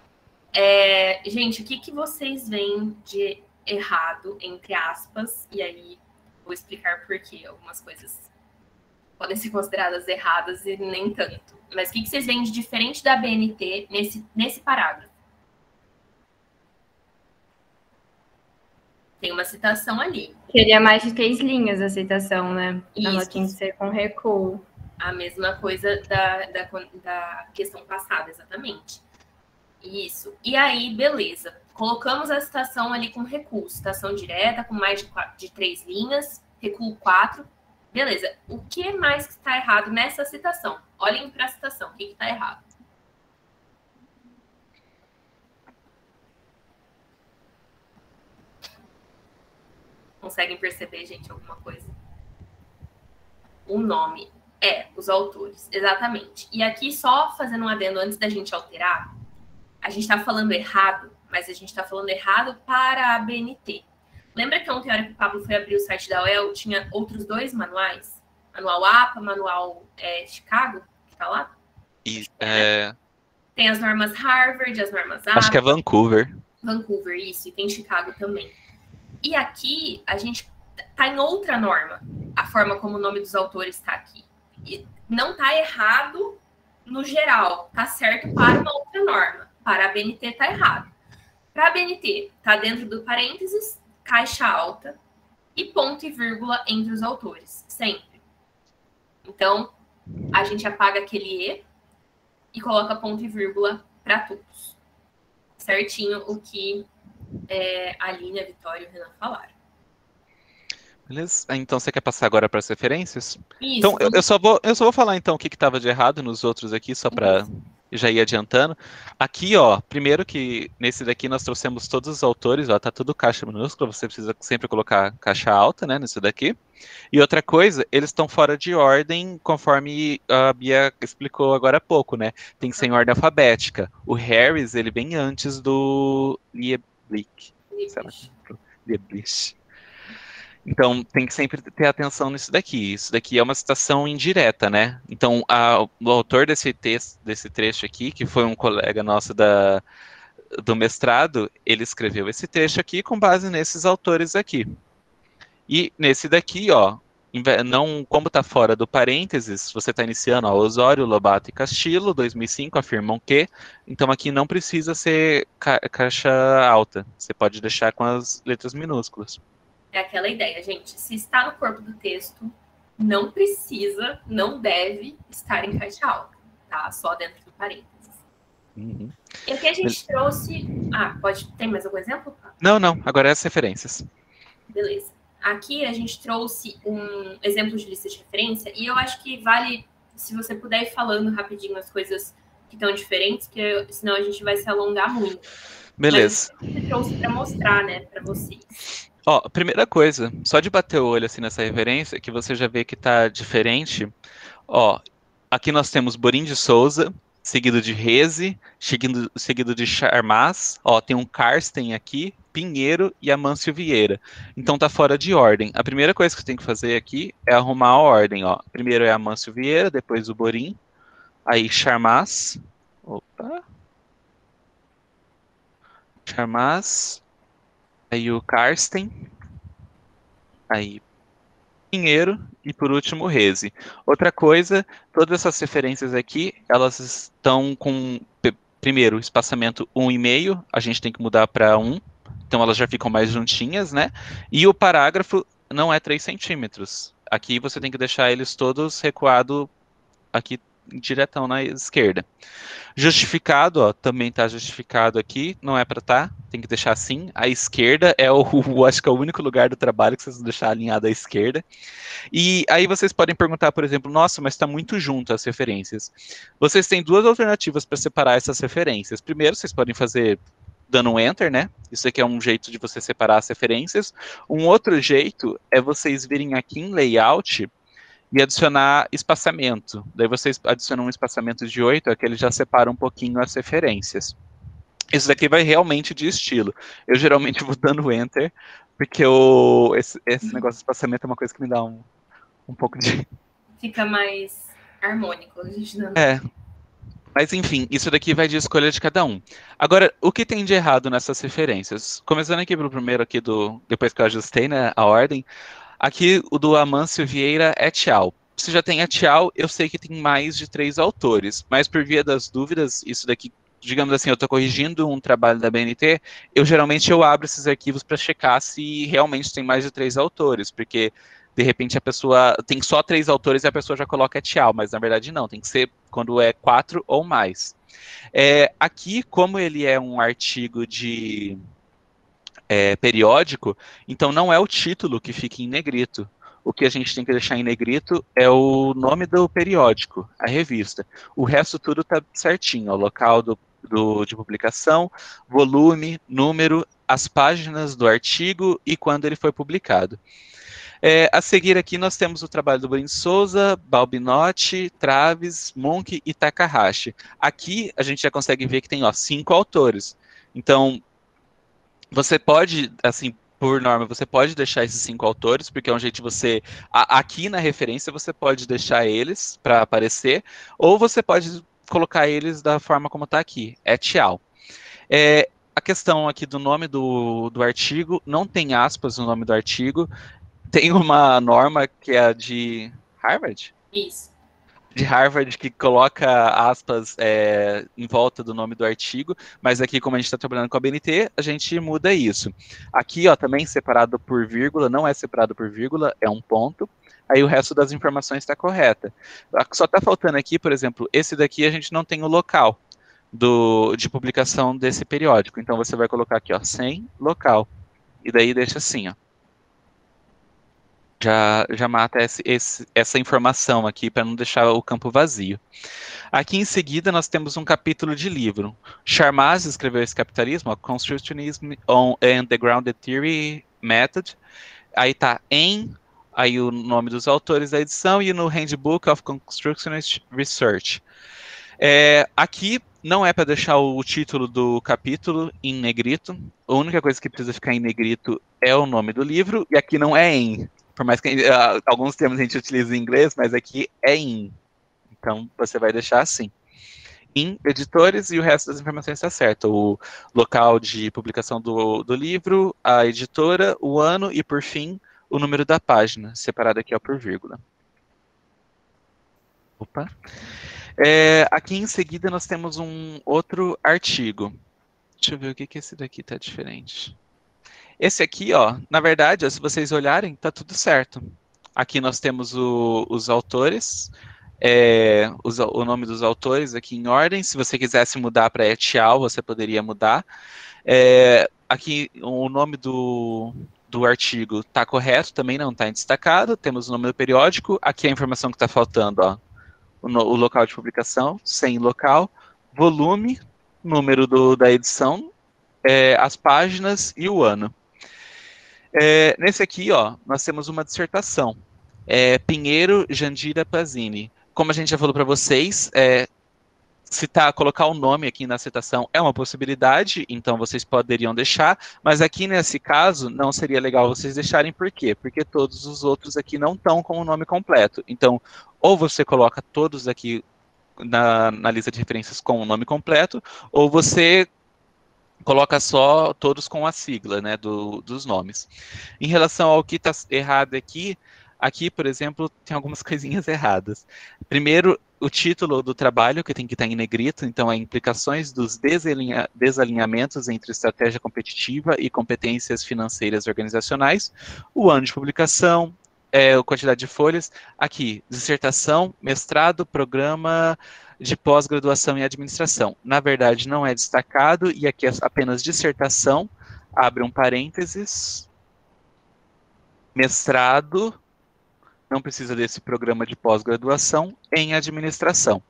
Gente, o que vocês veem de errado, entre aspas, e aí vou explicar por quê. Algumas coisas podem ser consideradas erradas e nem tanto. Mas o que vocês veem de diferente da ABNT nesse parágrafo? Tem uma citação ali. Queria mais de 3 linhas a citação, né? Isso. Ela tinha que ser com recuo. A mesma coisa da questão passada, exatamente. Isso. E aí, beleza. Colocamos a citação ali com recuo. Citação direta, com mais de 3 linhas. Recuo 4. Beleza. O que mais está errado nessa citação? Olhem para a citação. O que está errado? Conseguem perceber, gente, alguma coisa? O nome os autores, exatamente. E aqui, só fazendo um adendo antes da gente alterar, a gente está falando errado, mas a gente está falando errado para a BNT. Lembra que ontem, a hora que o Pablo foi abrir o site da UEL, tinha outros 2 manuais? Manual APA, manual Chicago, que tá lá? Tem as normas Harvard, as normas APA. Acho que é Vancouver. Vancouver, isso, e tem Chicago também. E aqui, a gente tá em outra norma, a forma como o nome dos autores está aqui. E não tá errado no geral, tá certo para uma outra norma. Para a BNT tá errado. Para a BNT, tá dentro do parênteses, caixa alta e ponto e vírgula entre os autores, sempre. Então, a gente apaga aquele e coloca ponto e vírgula para todos. Certinho o que a Aline, a Vitória e o Renan falaram. Beleza? Então você quer passar agora para as referências? Isso. Então eu só vou falar então o que estava de errado nos outros aqui, só para já ir adiantando. Aqui, ó, primeiro que nesse daqui nós trouxemos todos os autores, ó, tá tudo caixa minúscula, você precisa sempre colocar caixa alta, né, nesse daqui. E outra coisa, eles estão fora de ordem, conforme a Bia explicou agora há pouco, né? Tem que ser em ordem alfabética. O Harris, ele vem antes do Lieblich. Então, tem que sempre ter atenção nisso daqui. Isso daqui é uma citação indireta, né? Então, o autor desse trecho aqui, que foi um colega nosso do mestrado, ele escreveu esse trecho aqui com base nesses autores aqui. E nesse daqui, ó, como está fora do parênteses, você está iniciando, ó, Osório, Lobato e Castillo, 2005, afirmam que, então aqui não precisa ser caixa alta, você pode deixar com as letras minúsculas. É aquela ideia, gente, se está no corpo do texto, não precisa, não deve estar em caixa alta, tá? Só dentro do parênteses. Uhum. E aqui a gente trouxe... tem mais algum exemplo? Não, agora é as referências. Beleza. Aqui a gente trouxe um exemplo de lista de referência e eu acho que vale, se você puder ir falando rapidinho as coisas que estão diferentes, porque senão a gente vai se alongar muito. Beleza. Mas eu trouxe para mostrar, né, para vocês. Ó, primeira coisa, só de bater o olho assim nessa referência, que você já vê que tá diferente. Ó, aqui nós temos Borim de Souza, seguido de Reze, seguido de Charmas, ó, tem um Karsten aqui, Pinheiro e Amâncio Vieira. Então tá fora de ordem. A primeira coisa que você tem que fazer aqui é arrumar a ordem, ó. Primeiro é Amâncio Vieira, depois o Borim, aí Charmas, aí o Karsten, aí Pinheiro e por último Reze. Outra coisa, todas essas referências aqui, elas estão com, primeiro, espaçamento 1,5, a gente tem que mudar para 1, então elas já ficam mais juntinhas, né? E o parágrafo não é 3 centímetros. Aqui você tem que deixar eles todos recuados aqui diretão na esquerda. Justificado, ó, também está justificado aqui, não é para tá, tem que deixar assim. A esquerda é acho que é o único lugar do trabalho que vocês vão deixar alinhado à esquerda. E aí vocês podem perguntar, por exemplo, nossa, mas está muito junto as referências. Vocês têm 2 alternativas para separar essas referências. Primeiro, vocês podem fazer dando um enter, né? Isso aqui é um jeito de você separar as referências. Um outro jeito é vocês virem aqui em layout e adicionar espaçamento. Daí vocês adicionam um espaçamento de 8, é que ele já separa um pouquinho as referências. Isso daqui vai realmente de estilo. Eu geralmente vou dando enter, porque esse negócio de espaçamento é uma coisa que me dá um pouco de... Fica mais harmônico. A gente não... Mas enfim, isso daqui vai de escolha de cada um. Agora, o que tem de errado nessas referências? Começando aqui pelo primeiro aqui, depois que eu ajustei, né, a ordem. Aqui, o do Amâncio Vieira et al. Se já tem et al, eu sei que tem mais de 3 autores, mas por via das dúvidas, isso daqui, digamos assim, eu estou corrigindo um trabalho da BNT, geralmente eu abro esses arquivos para checar se realmente tem mais de 3 autores, porque de repente a pessoa tem só 3 autores e a pessoa já coloca et al, mas na verdade não, tem que ser quando é 4 ou mais. Aqui, como ele é um artigo de... periódico, então não é o título que fica em negrito. o que a gente tem que deixar em negrito é o nome do periódico, a revista. O resto tudo tá certinho, o local de publicação, volume, número, as páginas do artigo e quando ele foi publicado. A seguir aqui nós temos o trabalho do Breno Souza, Balbinotti, Traves, Monk e Takahashi. Aqui a gente já consegue ver que tem 5 autores. Então, você pode, assim, por norma, você pode deixar esses 5 autores, porque é um jeito de você... Aqui na referência você pode deixar eles para aparecer, ou você pode colocar eles da forma como está aqui, et al. A questão aqui do nome do artigo, não tem aspas no nome do artigo, tem uma norma que é a de Harvard? Isso. De Harvard, que coloca aspas em volta do nome do artigo, mas aqui, como a gente está trabalhando com a BNT, a gente muda isso. Aqui, ó, também separado por vírgula, não é separado por vírgula, é um ponto, aí o resto das informações está correta. Só está faltando aqui, por exemplo, esse daqui a gente não tem o local de publicação desse periódico, então você vai colocar aqui, ó, sem local, e daí deixa assim, ó. Já mata essa informação aqui para não deixar o campo vazio. Aqui em seguida nós temos um capítulo de livro. Charmas escreveu esse capitalismo, ó, Constructionism and the Grounded Theory Method. Aí tá aí o nome dos autores da edição e no Handbook of Constructionist Research. Aqui não é para deixar o título do capítulo em negrito. A única coisa que precisa ficar em negrito é o nome do livro, e aqui não é em. Por mais que alguns termos a gente utiliza em inglês, mas aqui é in. Então, você vai deixar assim. Em editores e o resto das informações está certo. O local de publicação do livro, a editora, o ano e, por fim, o número da página, separado aqui ó, por vírgula. Opa. Aqui em seguida nós temos um outro artigo. Deixa eu ver o que esse daqui está diferente. Esse aqui, ó, na verdade, ó, se vocês olharem, tá tudo certo. Aqui nós temos os autores, o nome dos autores aqui em ordem. Se você quisesse mudar para et al, você poderia mudar. Aqui o nome do artigo está correto, também não está destacado. Temos o nome do periódico. Aqui a informação que está faltando, ó, o local de publicação, sem local, volume, número da edição, as páginas e o ano. Nesse aqui, ó, nós temos uma dissertação. Pinheiro Jandira Pazini. Como a gente já falou para vocês, colocar o nome aqui na citação é uma possibilidade, então vocês poderiam deixar, mas aqui nesse caso não seria legal vocês deixarem, por quê? Porque todos os outros aqui não estão com o nome completo. Então, ou você coloca todos aqui na lista de referências com o nome completo, ou você coloca só todos com a sigla, né, dos nomes. Em relação ao que está errado aqui, por exemplo, tem algumas coisinhas erradas. Primeiro, o título do trabalho, que tem que estar em negrito, então é implicações dos desalinhamentos entre estratégia competitiva e competências financeiras organizacionais. O ano de publicação, a quantidade de folhas. Aqui, dissertação, mestrado, programa de pós-graduação em administração. Na verdade, não é destacado, e aqui é apenas dissertação, abre um parênteses, mestrado, não precisa desse programa de pós-graduação em administração.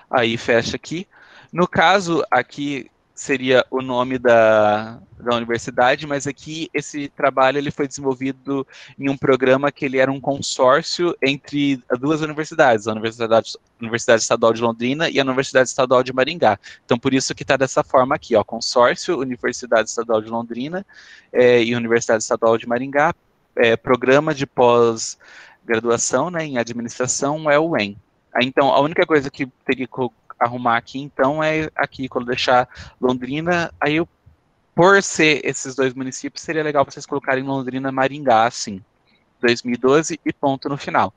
Aí fecha aqui. No caso, aqui seria o nome da universidade, mas aqui esse trabalho ele foi desenvolvido em um programa que ele era um consórcio entre duas universidades, a Universidade Estadual de Londrina e a Universidade Estadual de Maringá. Então, por isso que está dessa forma aqui, ó, consórcio, Universidade Estadual de Londrina e Universidade Estadual de Maringá, programa de pós-graduação, né, em administração é o EM. Então, a única coisa que teria que arrumar aqui, então, é aqui, quando deixar Londrina, aí por ser esses dois municípios, seria legal vocês colocarem Londrina, Maringá, assim, 2012 e ponto no final.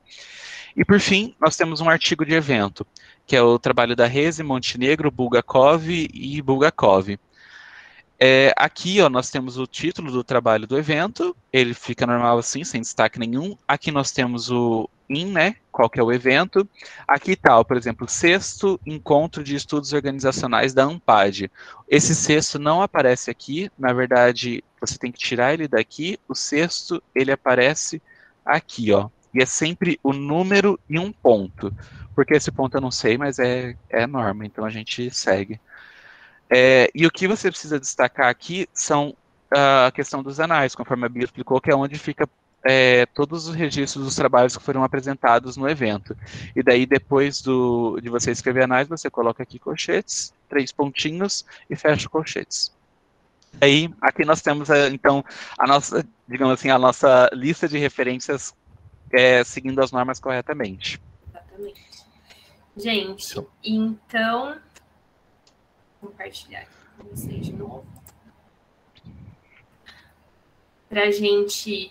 E por fim, nós temos um artigo de evento, que é o trabalho da Reze, Montenegro, Bulgakov e Bulgakov. Aqui, ó, nós temos o título do trabalho do evento, ele fica normal assim, sem destaque nenhum. Aqui nós temos o né, qual que é o evento. Aqui está, por exemplo, 6º Encontro de Estudos Organizacionais da ANPAD. Esse 6º não aparece aqui, na verdade, você tem que tirar ele daqui. O 6º, ele aparece aqui, ó. E é sempre o número e um ponto. Porque esse ponto eu não sei, mas é a norma, então a gente segue. E o que você precisa destacar aqui são a questão dos anais, conforme a Bia explicou, que é onde fica todos os registros dos trabalhos que foram apresentados no evento. E daí, depois de você escrever anais, você coloca aqui colchetes, 3 pontinhos e fecha colchetes. Aí, aqui nós temos, então, a nossa, digamos assim, a nossa lista de referências seguindo as normas corretamente. Exatamente. Gente, então, vou compartilhar aqui com vocês de novo. Para a gente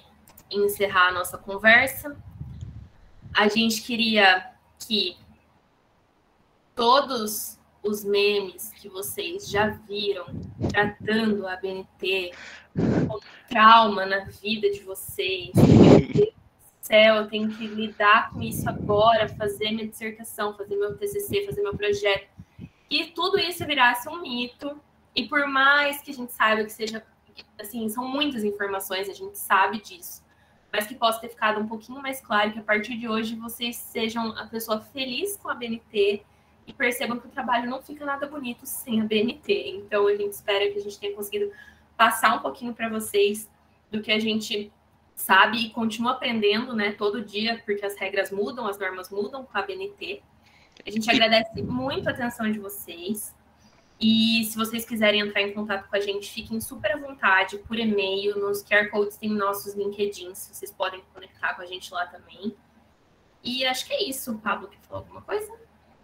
encerrar a nossa conversa, a gente queria que todos os memes que vocês já viram tratando a ABNT como trauma na vida de vocês, meu Deus do céu, eu tenho que lidar com isso agora, fazer minha dissertação, fazer meu TCC, fazer meu projeto, e tudo isso virasse um mito, e por mais que a gente saiba que seja, assim, são muitas informações, a gente sabe disso, mas que possa ter ficado um pouquinho mais claro que a partir de hoje vocês sejam a pessoa feliz com a ABNT e percebam que o trabalho não fica nada bonito sem a ABNT. Então, a gente espera que a gente tenha conseguido passar um pouquinho para vocês do que a gente sabe e continua aprendendo, né, todo dia, porque as regras mudam, as normas mudam com a ABNT. A gente agradece muito a atenção de vocês. E se vocês quiserem entrar em contato com a gente, fiquem super à vontade, por e-mail, nos QR Codes tem nossos LinkedIns, vocês podem conectar com a gente lá também. E acho que é isso. O Pablo quer falar alguma coisa?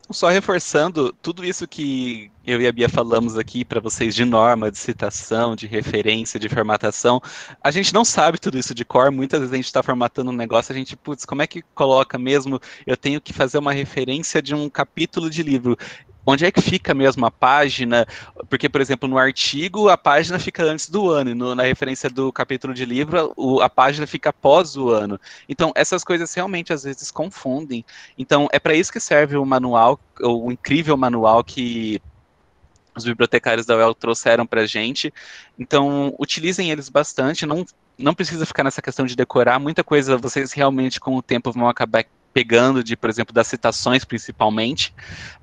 Só reforçando, tudo isso que eu e a Bia falamos aqui para vocês de norma, de citação, de referência, de formatação, a gente não sabe tudo isso de cor, muitas vezes a gente está formatando um negócio, a gente, putz, como é que coloca mesmo, eu tenho que fazer uma referência de um capítulo de livro. Onde é que fica mesmo a página? Porque, por exemplo, no artigo, a página fica antes do ano, e na referência do capítulo de livro, a página fica após o ano. Então, essas coisas realmente, às vezes, confundem. Então, é para isso que serve o manual, o incrível manual que os bibliotecários da UEL trouxeram para a gente. Então, utilizem eles bastante, não precisa ficar nessa questão de decorar, muita coisa vocês realmente, com o tempo, vão acabar pegando por exemplo, das citações principalmente,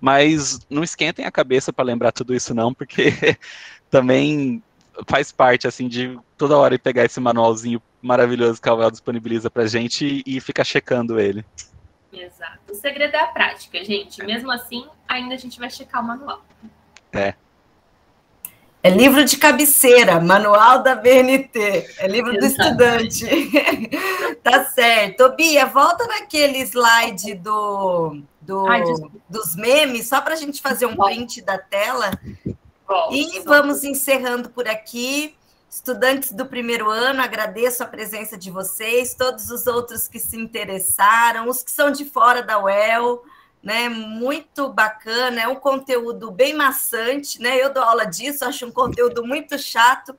mas não esquentem a cabeça para lembrar tudo isso não, porque também faz parte, assim, de toda hora pegar esse manualzinho maravilhoso que a UEL disponibiliza para a gente e ficar checando ele. Exato. O segredo é a prática, gente. Mesmo assim, ainda a gente vai checar o manual. É livro de cabeceira, manual da BNT, é livro do estudante. Tá certo. Bia, volta naquele slide dos memes, só para a gente fazer um print da tela. E vamos encerrando por aqui. Estudantes do primeiro ano, agradeço a presença de vocês, todos os outros que se interessaram, os que são de fora da UEL, né, muito bacana, é um conteúdo bem maçante, né, eu dou aula disso, acho um conteúdo muito chato,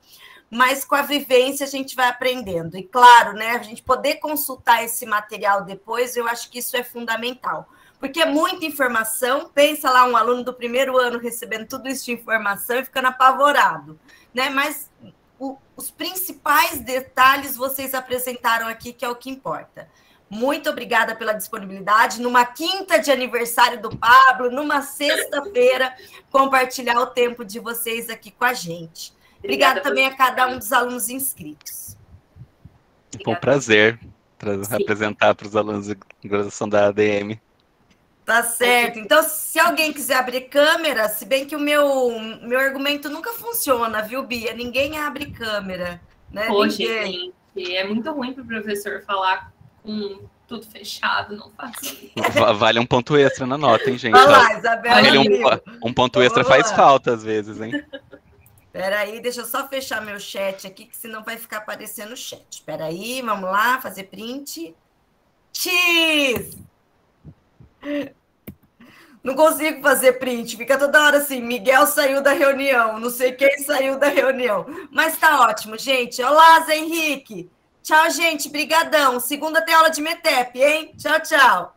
mas com a vivência a gente vai aprendendo, e claro, né, a gente poder consultar esse material depois, eu acho que isso é fundamental, porque é muita informação, pensa lá um aluno do primeiro ano recebendo tudo isso de informação e ficando apavorado, né, mas os principais detalhes vocês apresentaram aqui, que é o que importa. Muito obrigada pela disponibilidade. Numa quinta de aniversário do Pablo, numa sexta-feira, compartilhar o tempo de vocês aqui com a gente. Obrigada também a cada um dos alunos inscritos. Foi um prazer apresentar para os alunos de graduação da ADM. Tá certo. Então, se alguém quiser abrir câmera, se bem que o meu argumento nunca funciona, viu, Bia? Ninguém abre câmera, né? Poxa, gente, é muito ruim para o professor falar com tudo fechado, não faço isso. Vale um ponto extra na nota, hein, gente? Olha lá, Isabela. Um ponto extra faz falta, às vezes, hein? Espera aí, deixa eu só fechar meu chat aqui, que senão vai ficar aparecendo o chat. Espera aí, vamos lá, fazer print. X! Não consigo fazer print, fica toda hora assim, Miguel saiu da reunião, não sei quem saiu da reunião. Mas tá ótimo, gente. Olá, Zé Henrique. Tchau, gente. Brigadão. Segunda tem aula de METEP, hein? Tchau, tchau.